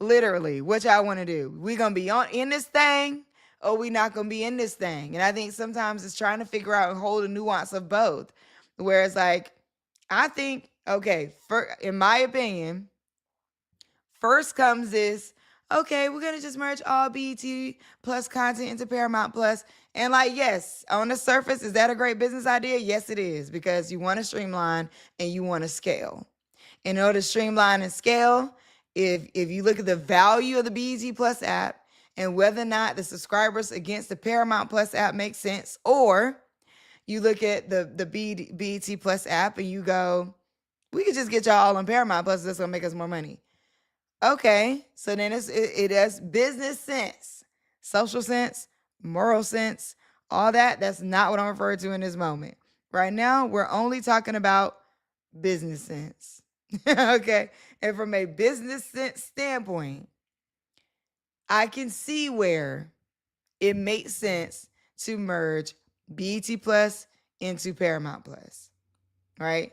literally, what y'all want to do? We gonna be in this thing or we not gonna be in this thing? And I think sometimes it's trying to figure out and hold a nuance of both. Where it's like, I think, okay, in my opinion, first comes this, okay, we're going to just merge all BET Plus content into Paramount Plus. And like, yes, on the surface, is that a great business idea? Yes, it is, because you want to streamline and you want to scale. In order to streamline and scale, if you look at the value of the BET Plus app and whether or not the subscribers against the Paramount Plus app make sense, or you look at the BET Plus app and you go, we could just get y'all all on Paramount Plus. That's going to make us more money. Okay. So then it has business sense, social sense, moral sense, all that. That's not what I'm referring to in this moment. Right now, we're only talking about business sense. Okay. And from a business sense standpoint, I can see where it makes sense to merge BET Plus into Paramount Plus, right?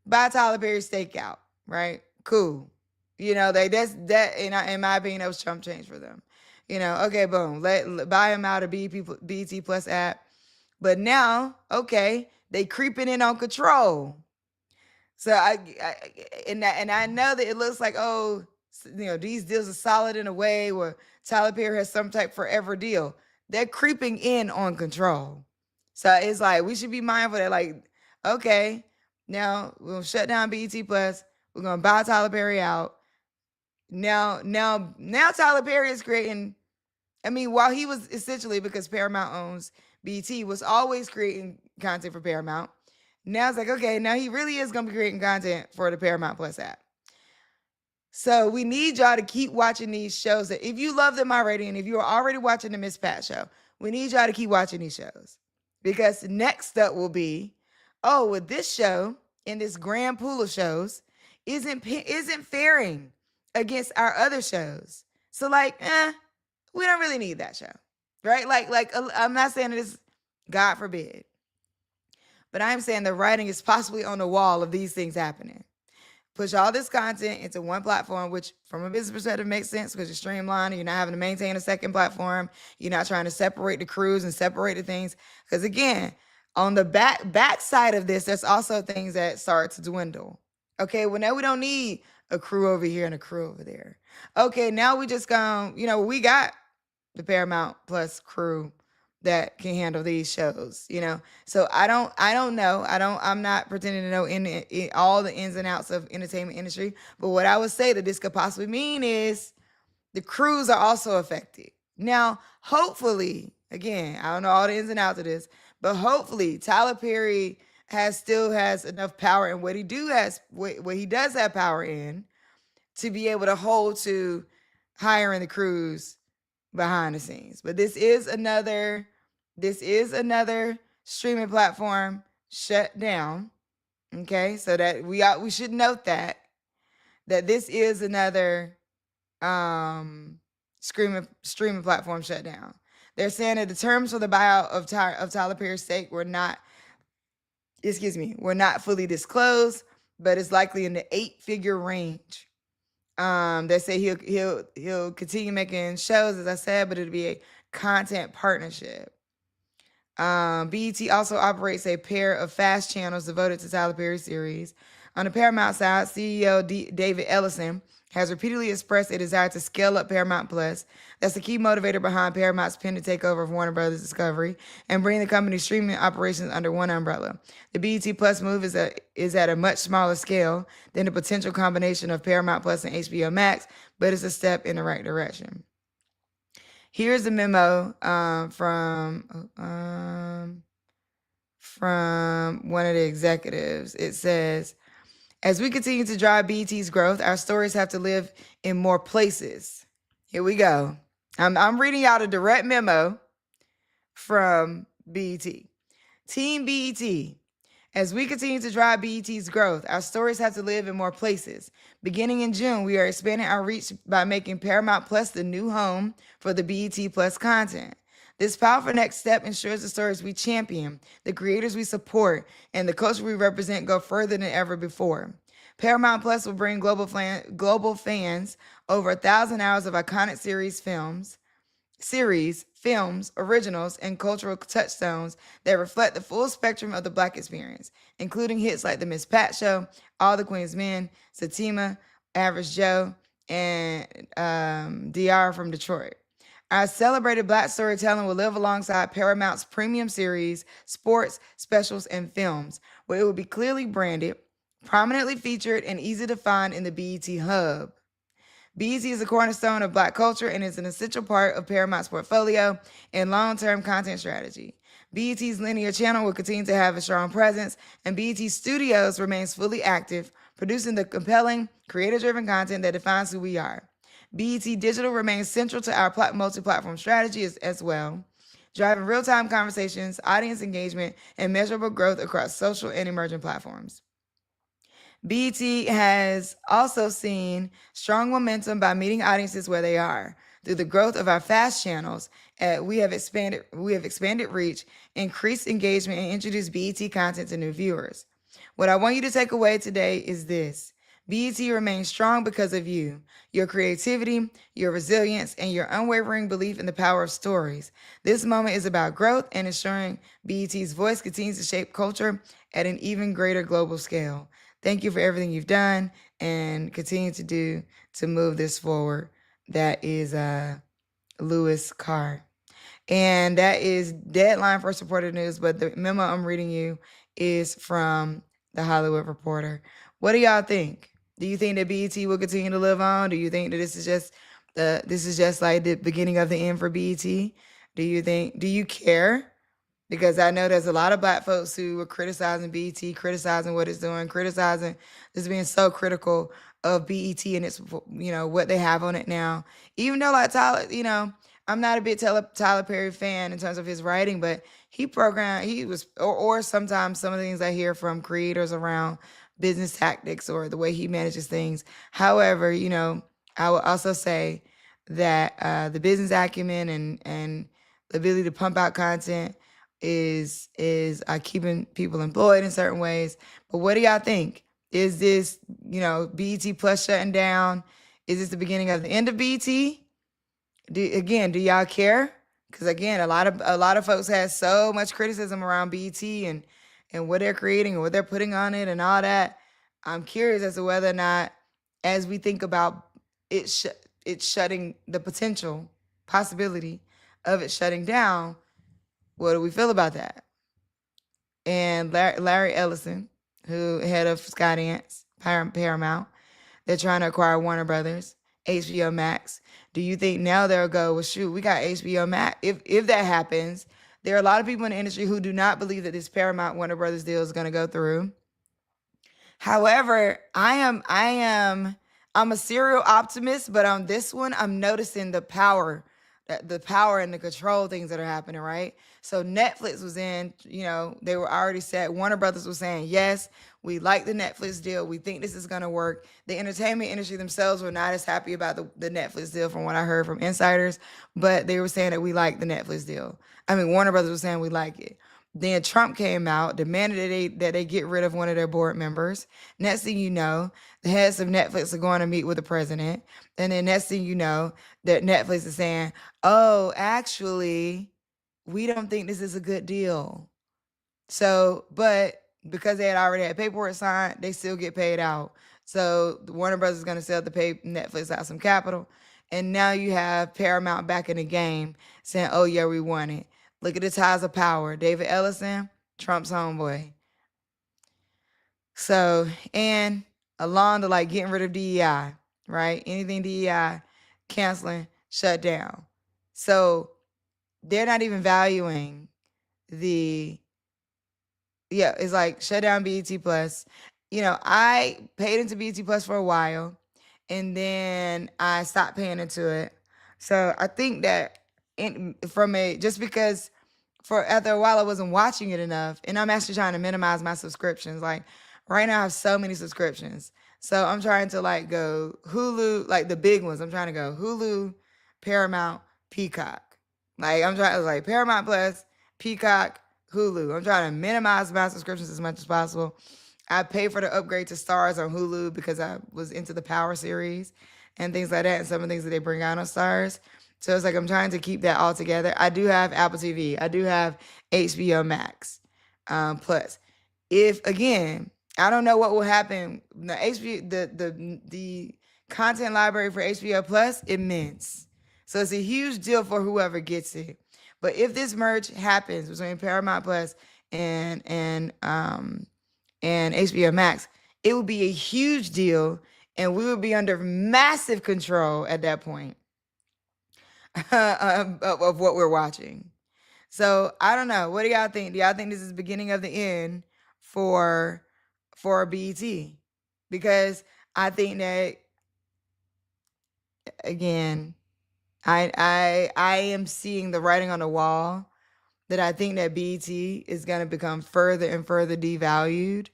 Buy Tyler Perry Stakeout, right? Cool. You know, that in my opinion, that was chump change for them. You know, okay, boom. Buy them out of BET Plus app. But now, okay, they creeping in on Control. So I know that it looks like, oh, these deals are solid in a way where Tyler Perry has some type forever deal. They're creeping in on control. So it's like we should be mindful that, like, okay, now we're gonna shut down BET Plus. We're gonna buy Tyler Perry out. Now Tyler Perry is creating. I mean, while he was essentially, because Paramount owns BET, was always creating content for Paramount. Now it's like, okay, now he really is gonna be creating content for the Paramount Plus app. So we need y'all to keep watching these shows. That if you love them already, and if you are already watching the Miss Pat show, we need y'all to keep watching these shows. Because next up will be, oh, with this show in this grand pool of shows isn't faring against our other shows. So like, we don't really need that show, right? Like I'm not saying it is, God forbid, but I'm saying the writing is possibly on the wall of these things happening. Push all this content into one platform, which from a business perspective makes sense because you're streamlining. You're not having to maintain a second platform. You're not trying to separate the crews and separate the things. Because again, on the back side of this, there's also things that start to dwindle. Okay, well now we don't need a crew over here and a crew over there. Okay, now we just we got the Paramount Plus crew that can handle these shows, So I don't know. I'm not pretending to know in all the ins and outs of entertainment industry. But what I would say that this could possibly mean is the crews are also affected. Now, hopefully, again, I don't know all the ins and outs of this, but hopefully Tyler Perry still has enough power in what he does have power in to be able to hold to hiring the crews behind the scenes. But this is another streaming platform shut down. Okay, so that we should note that this is another streaming platform shut down. They're saying that the terms for the buyout of Tyler Perry's stake were not fully disclosed, but it's likely in the 8-figure range. They say he'll continue making shows, as I said, but it'll be a content partnership. BET also operates a pair of fast channels devoted to Tyler Perry's series. On the Paramount side, CEO David Ellison has repeatedly expressed a desire to scale up Paramount Plus. That's the key motivator behind Paramount's pending takeover of Warner Brothers Discovery and bringing the company's streaming operations under one umbrella. The BET Plus move is at a much smaller scale than the potential combination of Paramount Plus and HBO Max, but it's a step in the right direction. Here's a memo from one of the executives. It says, as we continue to drive BET's growth, our stories have to live in more places. Here we go. I'm reading out a direct memo from BET. Team BET. As we continue to drive BET's growth, our stories have to live in more places. Beginning in June, we are expanding our reach by making Paramount Plus the new home for the BET Plus content. This powerful next step ensures the stories we champion, the creators we support, and the culture we represent go further than ever before. Paramount Plus will bring global fans over 1,000 hours of iconic films, originals, and cultural touchstones that reflect the full spectrum of the Black experience, including hits like The Miss Pat Show, All the Queen's Men, Satima, Average Joe, and DR from Detroit. Our celebrated Black storytelling will live alongside Paramount's premium series, sports, specials, and films, where it will be clearly branded, prominently featured, and easy to find in the BET Hub. BET is a cornerstone of Black culture and is an essential part of Paramount's portfolio and long-term content strategy. BET's linear channel will continue to have a strong presence, and BET Studios remains fully active, producing the compelling, creator-driven content that defines who we are. BET Digital remains central to our multi-platform strategy as well, driving real-time conversations, audience engagement, and measurable growth across social and emerging platforms. BET has also seen strong momentum by meeting audiences where they are. Through the growth of our fast channels, we have expanded reach, increased engagement, and introduced BET content to new viewers. What I want you to take away today is this. BET remains strong because of you, your creativity, your resilience, and your unwavering belief in the power of stories. This moment is about growth and ensuring BET's voice continues to shape culture at an even greater global scale. Thank you for everything you've done and continue to do to move this forward. That is Lewis Carr. And that is deadline for supported news. But the memo I'm reading you is from the Hollywood Reporter. What do y'all think? Do you think that BET will continue to live on? Do you think that this is just like the beginning of the end for BET? Do you care? Because I know there's a lot of Black folks who are criticizing BET, criticizing what it's doing, criticizing just being so critical of BET and its, what they have on it now. Even though like Tyler, I'm not a big Tyler Perry fan in terms of his writing, but or sometimes some of the things I hear from creators around business tactics or the way he manages things. However, I will also say that the business acumen and the ability to pump out content is keeping people employed in certain ways. But what do y'all think? Is this, BET Plus shutting down? Is this the beginning of the end of BET? Do y'all care? Because again, a lot of folks had so much criticism around BET and what they're creating and what they're putting on it and all that. I'm curious as to whether or not, as we think about it shutting, the potential possibility of it shutting down, what do we feel about that? And Larry Ellison, who head of Skydance, Paramount, they're trying to acquire Warner Brothers, HBO Max. Do you think now they'll go, well, shoot, we got HBO Max? If that happens, there are a lot of people in the industry who do not believe that this Paramount Warner Brothers deal is going to go through. However, I'm a serial optimist, but on this one, I'm noticing the power and the control things that are happening, right? So Netflix was in, they were already set. Warner Brothers was saying, yes, we like the Netflix deal. We think this is going to work. The entertainment industry themselves were not as happy about the Netflix deal from what I heard from insiders, but they were saying that we like the Netflix deal. Warner Brothers was saying we like it. Then Trump came out, demanded that they get rid of one of their board members. Next thing you know, the heads of Netflix are going to meet with the president. And then next thing you know, that Netflix is saying, oh, actually, we don't think this is a good deal. So, but because they had already had paperwork signed, they still get paid out. So the Warner Brothers is going to sell to pay Netflix out some capital. And now you have Paramount back in the game saying, oh, yeah, we want it. Look at the ties of power. David Ellison, Trump's homeboy. So, and along the getting rid of DEI, right? Anything DEI, canceling, shut down. So they're not even valuing it's like shut down BET Plus. I paid into BET Plus for a while and then I stopped paying into it. So I think that just because after a while I wasn't watching it enough, and I'm actually trying to minimize my subscriptions. Like right now I have so many subscriptions. So I'm trying to go Hulu, the big ones. I'm trying to go Hulu, Paramount, Peacock. I'm trying to Paramount Plus, Peacock, Hulu. I'm trying to minimize my subscriptions as much as possible. I pay for the upgrade to Stars on Hulu because I was into the Power series and things like that, and some of the things that they bring out on Stars. So it's I'm trying to keep that all together. I do have Apple TV. I do have HBO Max Plus. I don't know what will happen. The content library for HBO Plus, immense. So it's a huge deal for whoever gets it. But if this merge happens between Paramount Plus and HBO Max, it will be a huge deal, and we will be under massive control at that point of what we're watching. So I don't know. What do y'all think? Do y'all think this is the beginning of the end for BET? Because I think that, again, I am seeing the writing on the wall that I think that BET is going to become further and further devalued.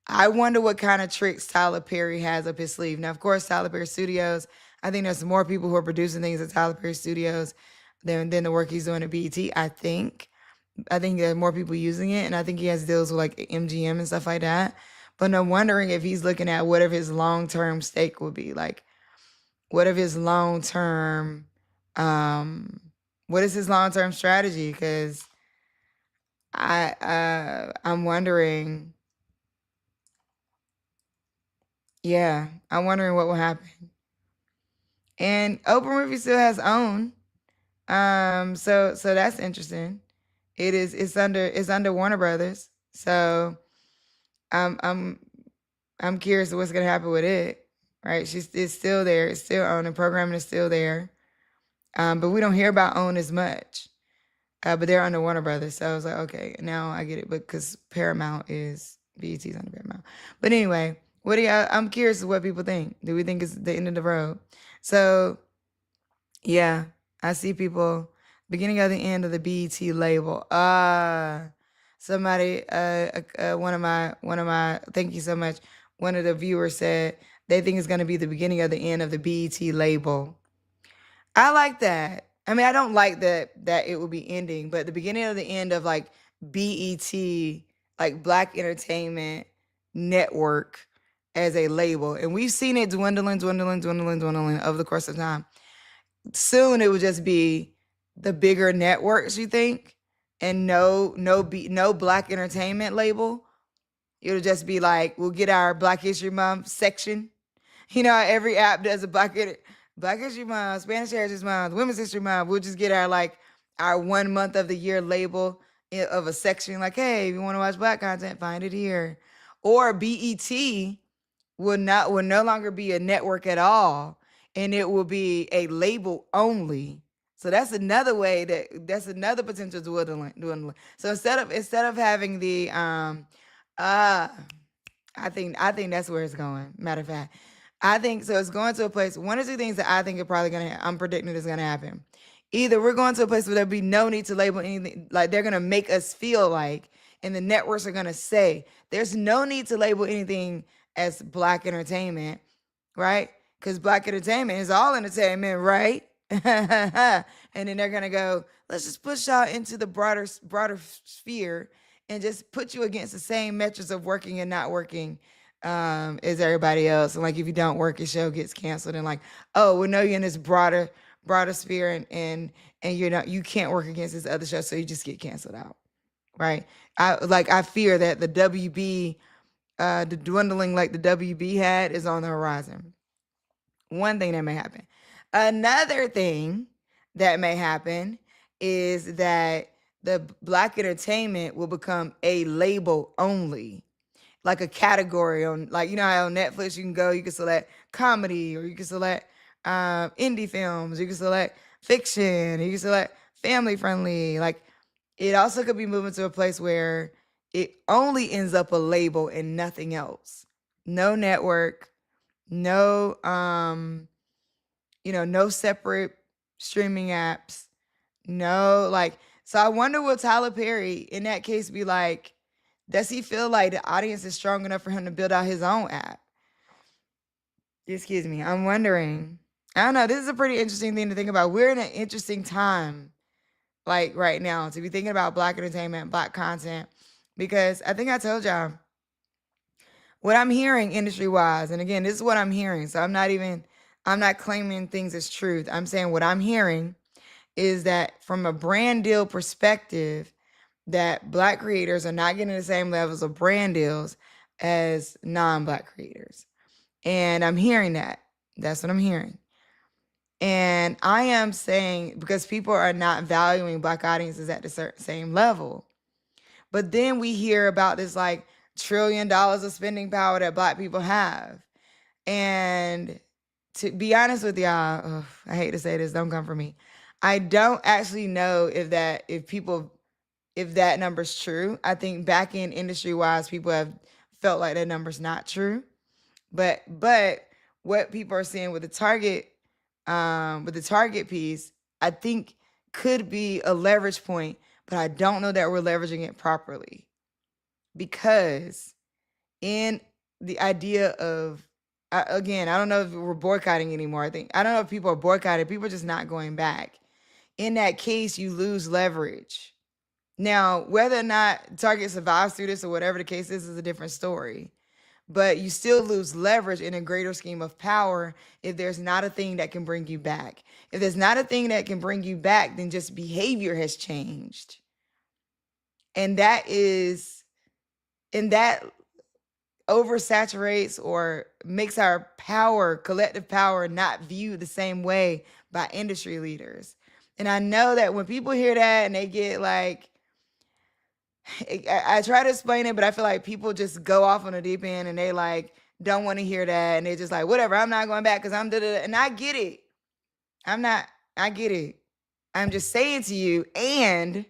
I wonder what kind of tricks Tyler Perry has up his sleeve. Now, of course, Tyler Perry Studios, I think there's more people who are producing things at Tyler Perry Studios than the work he's doing at BET, I think. I think there are more people using it, and I think he has deals with MGM and stuff like that. But I'm wondering if he's looking at whatever his long-term stake would be. What if his long-term, what is his long-term strategy? Because I'm wondering Yeah, I'm wondering what will happen. And Oprah Winfrey still has OWN. So that's interesting. It's under Warner Brothers. So I'm curious what's gonna happen with it. Right? It's still there. It's still OWN. The programming is still there. But we don't hear about OWN as much. But they're under Warner Brothers. So I was like, okay, now I get it. But because Paramount is BET's under Paramount. But anyway, what do y'all? I'm curious what people think. Do we think it's the end of the road? So yeah, I see people beginning of the end of the BET label. Somebody, one of my, thank you so much. One of the viewers said they think it's going to be the beginning of the end of the BET label. I like that. I mean, I don't like that it will be ending, but the beginning of the end of like BET, like Black Entertainment Network as a label. And we've seen it dwindling over the course of time. Soon it will just be the bigger networks, you think? And no Black Entertainment label. It'll just be like, we'll get our Black History Month section. You know, every app does a Black History Month, Spanish Heritage Month, Women's History Month. We'll just get our 1 month of the year label of a section. Like, hey, if you want to watch Black content, find it here. Or BET will no longer be a network at all, and it will be a label only. So that's another way that's another potential dwindling. So instead of having the I think that's where it's going. Matter of fact, I think so. It's going to a place. One or two things that I think are probably I'm predicting is gonna happen. Either we're going to a place where there'll be no need to label anything. Like they're gonna make us feel like, and the networks are gonna say, there's no need to label anything as Black entertainment, right? Because Black entertainment is all entertainment, right? And then they're gonna go, let's just push y'all into the broader sphere and just put you against the same metrics of working and not working as everybody else. And like, if you don't work, your show gets canceled. And like, oh, well, no, you're in this broader sphere, and you can't work against this other show, so you just get canceled out, right? I fear that the WB, the dwindling like the WB had is on the horizon. One thing that may happen. Another thing that may happen is that the Black entertainment will become a label only, like a category on, like, you know how on Netflix you can select comedy, or you can select indie films, you can select fiction, you can select family friendly. Like, it also could be moving to a place where it only ends up a label and nothing else. No network, no no separate streaming apps, no, like, so I wonder, will Tyler Perry in that case be like, does he feel like the audience is strong enough for him to build out his own app? Excuse me, I'm wondering. I don't know, this is a pretty interesting thing to think about. We're in an interesting time, like right now, to be thinking about Black entertainment, Black content, because I think I told y'all what I'm hearing industry-wise, and again, this is what I'm hearing, so I'm not claiming things as truth. I'm saying what I'm hearing is that from a brand deal perspective, that Black creators are not getting the same levels of brand deals as non-Black creators. And I'm hearing that. That's what I'm hearing. And I am saying, because people are not valuing Black audiences at the same level. But then we hear about this like $1 trillion of spending power that Black people have. And to be honest with y'all, I hate to say this, don't come for me. I don't actually know if that number's true. I think back in industry wise, people have felt like that number's not true. But what people are seeing with the Target piece, I think could be a leverage point, but I don't know that we're leveraging it properly. Because in the idea of, again, I don't know if we're boycotting anymore. I don't know if people are boycotting. People are just not going back. In that case, you lose leverage. Now, whether or not Target survives through this or whatever the case is a different story. But you still lose leverage in a greater scheme of power if there's not a thing that can bring you back. If there's not a thing that can bring you back, then just behavior has changed. And that oversaturates or makes our power, collective power, not viewed the same way by industry leaders. And I know that when people hear that and they get like, I try to explain it, but I feel like people just go off on the deep end and they like don't want to hear that. And they're just like, whatever, I'm not going back because I'm da-da-da. And I get it. I get it. I'm just saying to you, and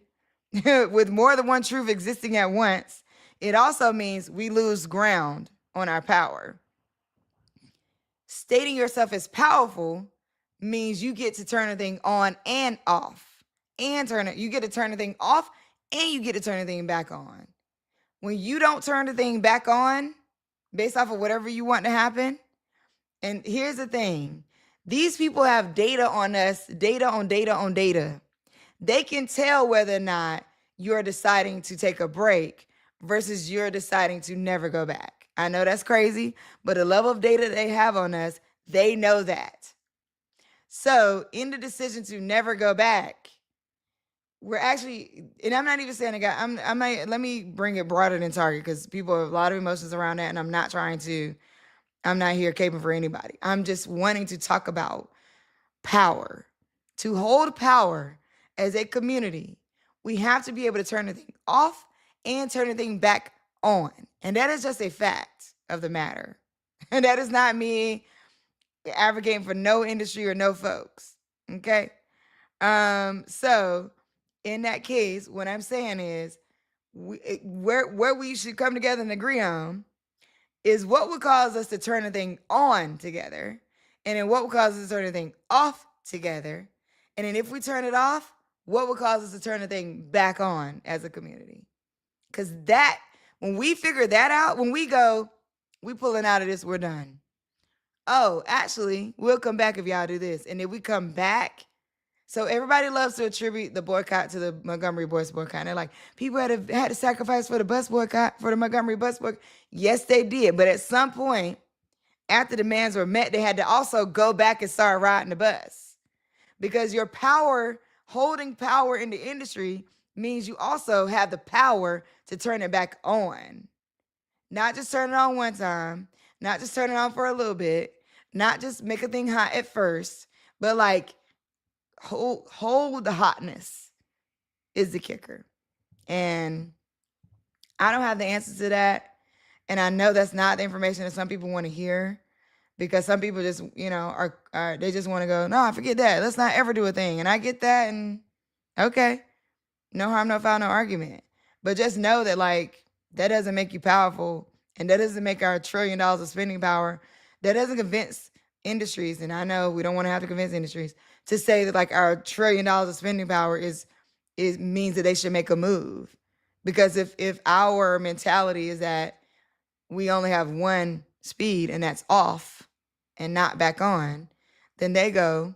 with more than one truth existing at once, it also means we lose ground on our power. Stating yourself as powerful means you get to turn a thing on and off. You get to turn the thing off and you get to turn the thing back on. When you don't turn the thing back on based off of whatever you want to happen, and here's the thing, these people have data on us, data on data on data. They can tell whether or not you're deciding to take a break versus you're deciding to never go back. I know that's crazy, but the level of data they have on us, they know that. So in the decision to never go back, we're actually, and I'm not even saying let me bring it broader than Target because people have a lot of emotions around that, and I'm not here caping for anybody. I'm just wanting to talk about power. To hold power as a community, we have to be able to turn the thing off and turn the thing back on. And that is just a fact of the matter. And that is not me advocating for no industry or no folks. Okay? So in that case, what I'm saying is where we should come together and agree on is what would cause us to turn the thing on together, and then what would cause us to turn the thing off together, and then if we turn it off, what would cause us to turn the thing back on as a community? Because when we figure that out, when we go, we pulling out of this, we're done. Oh, actually, we'll come back if y'all do this. And if we come back, so everybody loves to attribute the boycott to the Montgomery bus boycott. And they're like, people had to sacrifice for the bus boycott, for the Montgomery bus boycott. Yes, they did. But at some point, after demands were met, they had to also go back and start riding the bus. Because your power, holding power in the industry, means you also have the power to turn it back on. Not just turn it on one time, not just turn it on for a little bit, not just make a thing hot at first, but like hold the hotness is the kicker. And I don't have the answer to that. And I know that's not the information that some people want to hear, because some people just, they just want to go, no, forget that. Let's not ever do a thing. And I get that. And okay, no harm, no foul, no argument. But just know that like, that doesn't make you powerful. And that doesn't make our $1 trillion of spending power. That doesn't convince industries. And I know we don't want to have to convince industries to say that like our $1 trillion of spending power means that they should make a move. Because if our mentality is that we only have one speed and that's off and not back on, then they go,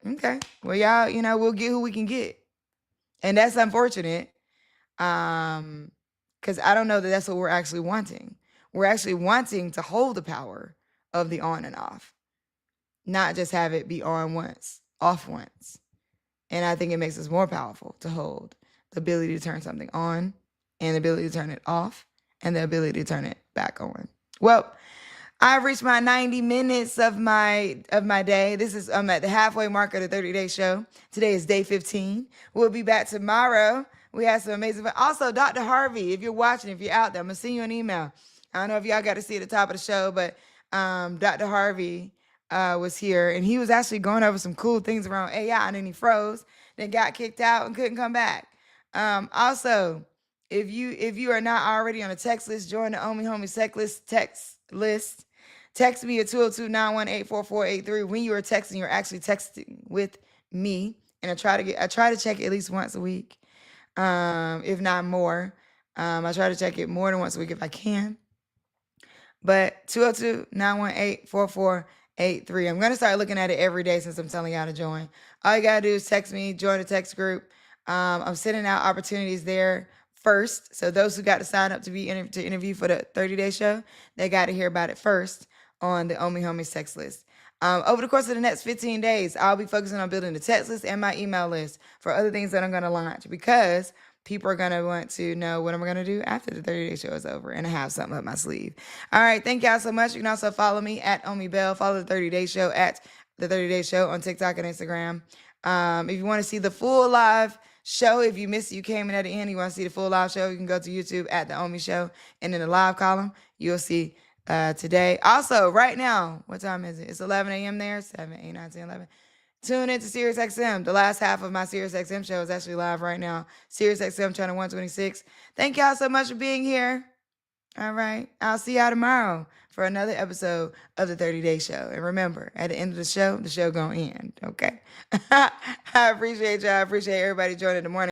okay, well, y'all, we'll get who we can get. And that's unfortunate. Because I don't know that that's what we're actually wanting. We're actually wanting to hold the power of the on and off, not just have it be on once, off once. And I think it makes us more powerful to hold the ability to turn something on and the ability to turn it off and the ability to turn it back on. Well, I've reached my 90 minutes of my day. I'm at the halfway mark of the 30-day show. Today is day 15. We'll be back tomorrow. We have some amazing, also Dr. Harvey, if you're watching, if you're out there, I'm gonna send you an email. I don't know if y'all got to see at the top of the show, but Dr. Harvey was here, and he was actually going over some cool things around AI, and then he froze, then got kicked out and couldn't come back. Also, if you are not already on a text list, join the Omi Homie text list. Text me at 202-918-4483. When you are texting, you're actually texting with me, and I try to check it at least once a week. If not more. I try to check it more than once a week if I can. But 202-918-4483. I'm going to start looking at it every day since I'm telling y'all to join. All you got to do is text me, join the text group. I'm sending out opportunities there first. So those who got to sign up to interview for the 30-day show, they got to hear about it first on the Omi Homie text list. Over the course of the next 15 days, I'll be focusing on building the text list and my email list for other things that I'm going to launch, because people are going to want to know what I'm going to do after the 30-day show is over, and I have something up my sleeve. All right. Thank y'all so much. You can also follow me at Omi Bell. Follow the 30-day show at the 30-day show on TikTok and Instagram. If you want to see the full live show, if you missed it, you came in at the end, you want to see the full live show, you can go to YouTube at the Omi Show, and in the live column, you'll see today. Also, right now, what time is it? It's 11 a.m. there, 7, 8, 9, 10, 11. Tune into SiriusXM. The last half of my SiriusXM show is actually live right now. SiriusXM channel 126. Thank y'all so much for being here. All right. I'll see y'all tomorrow for another episode of the 30-day show. And remember, at the end of the show gonna end. Okay. I appreciate y'all. I appreciate everybody joining the morning.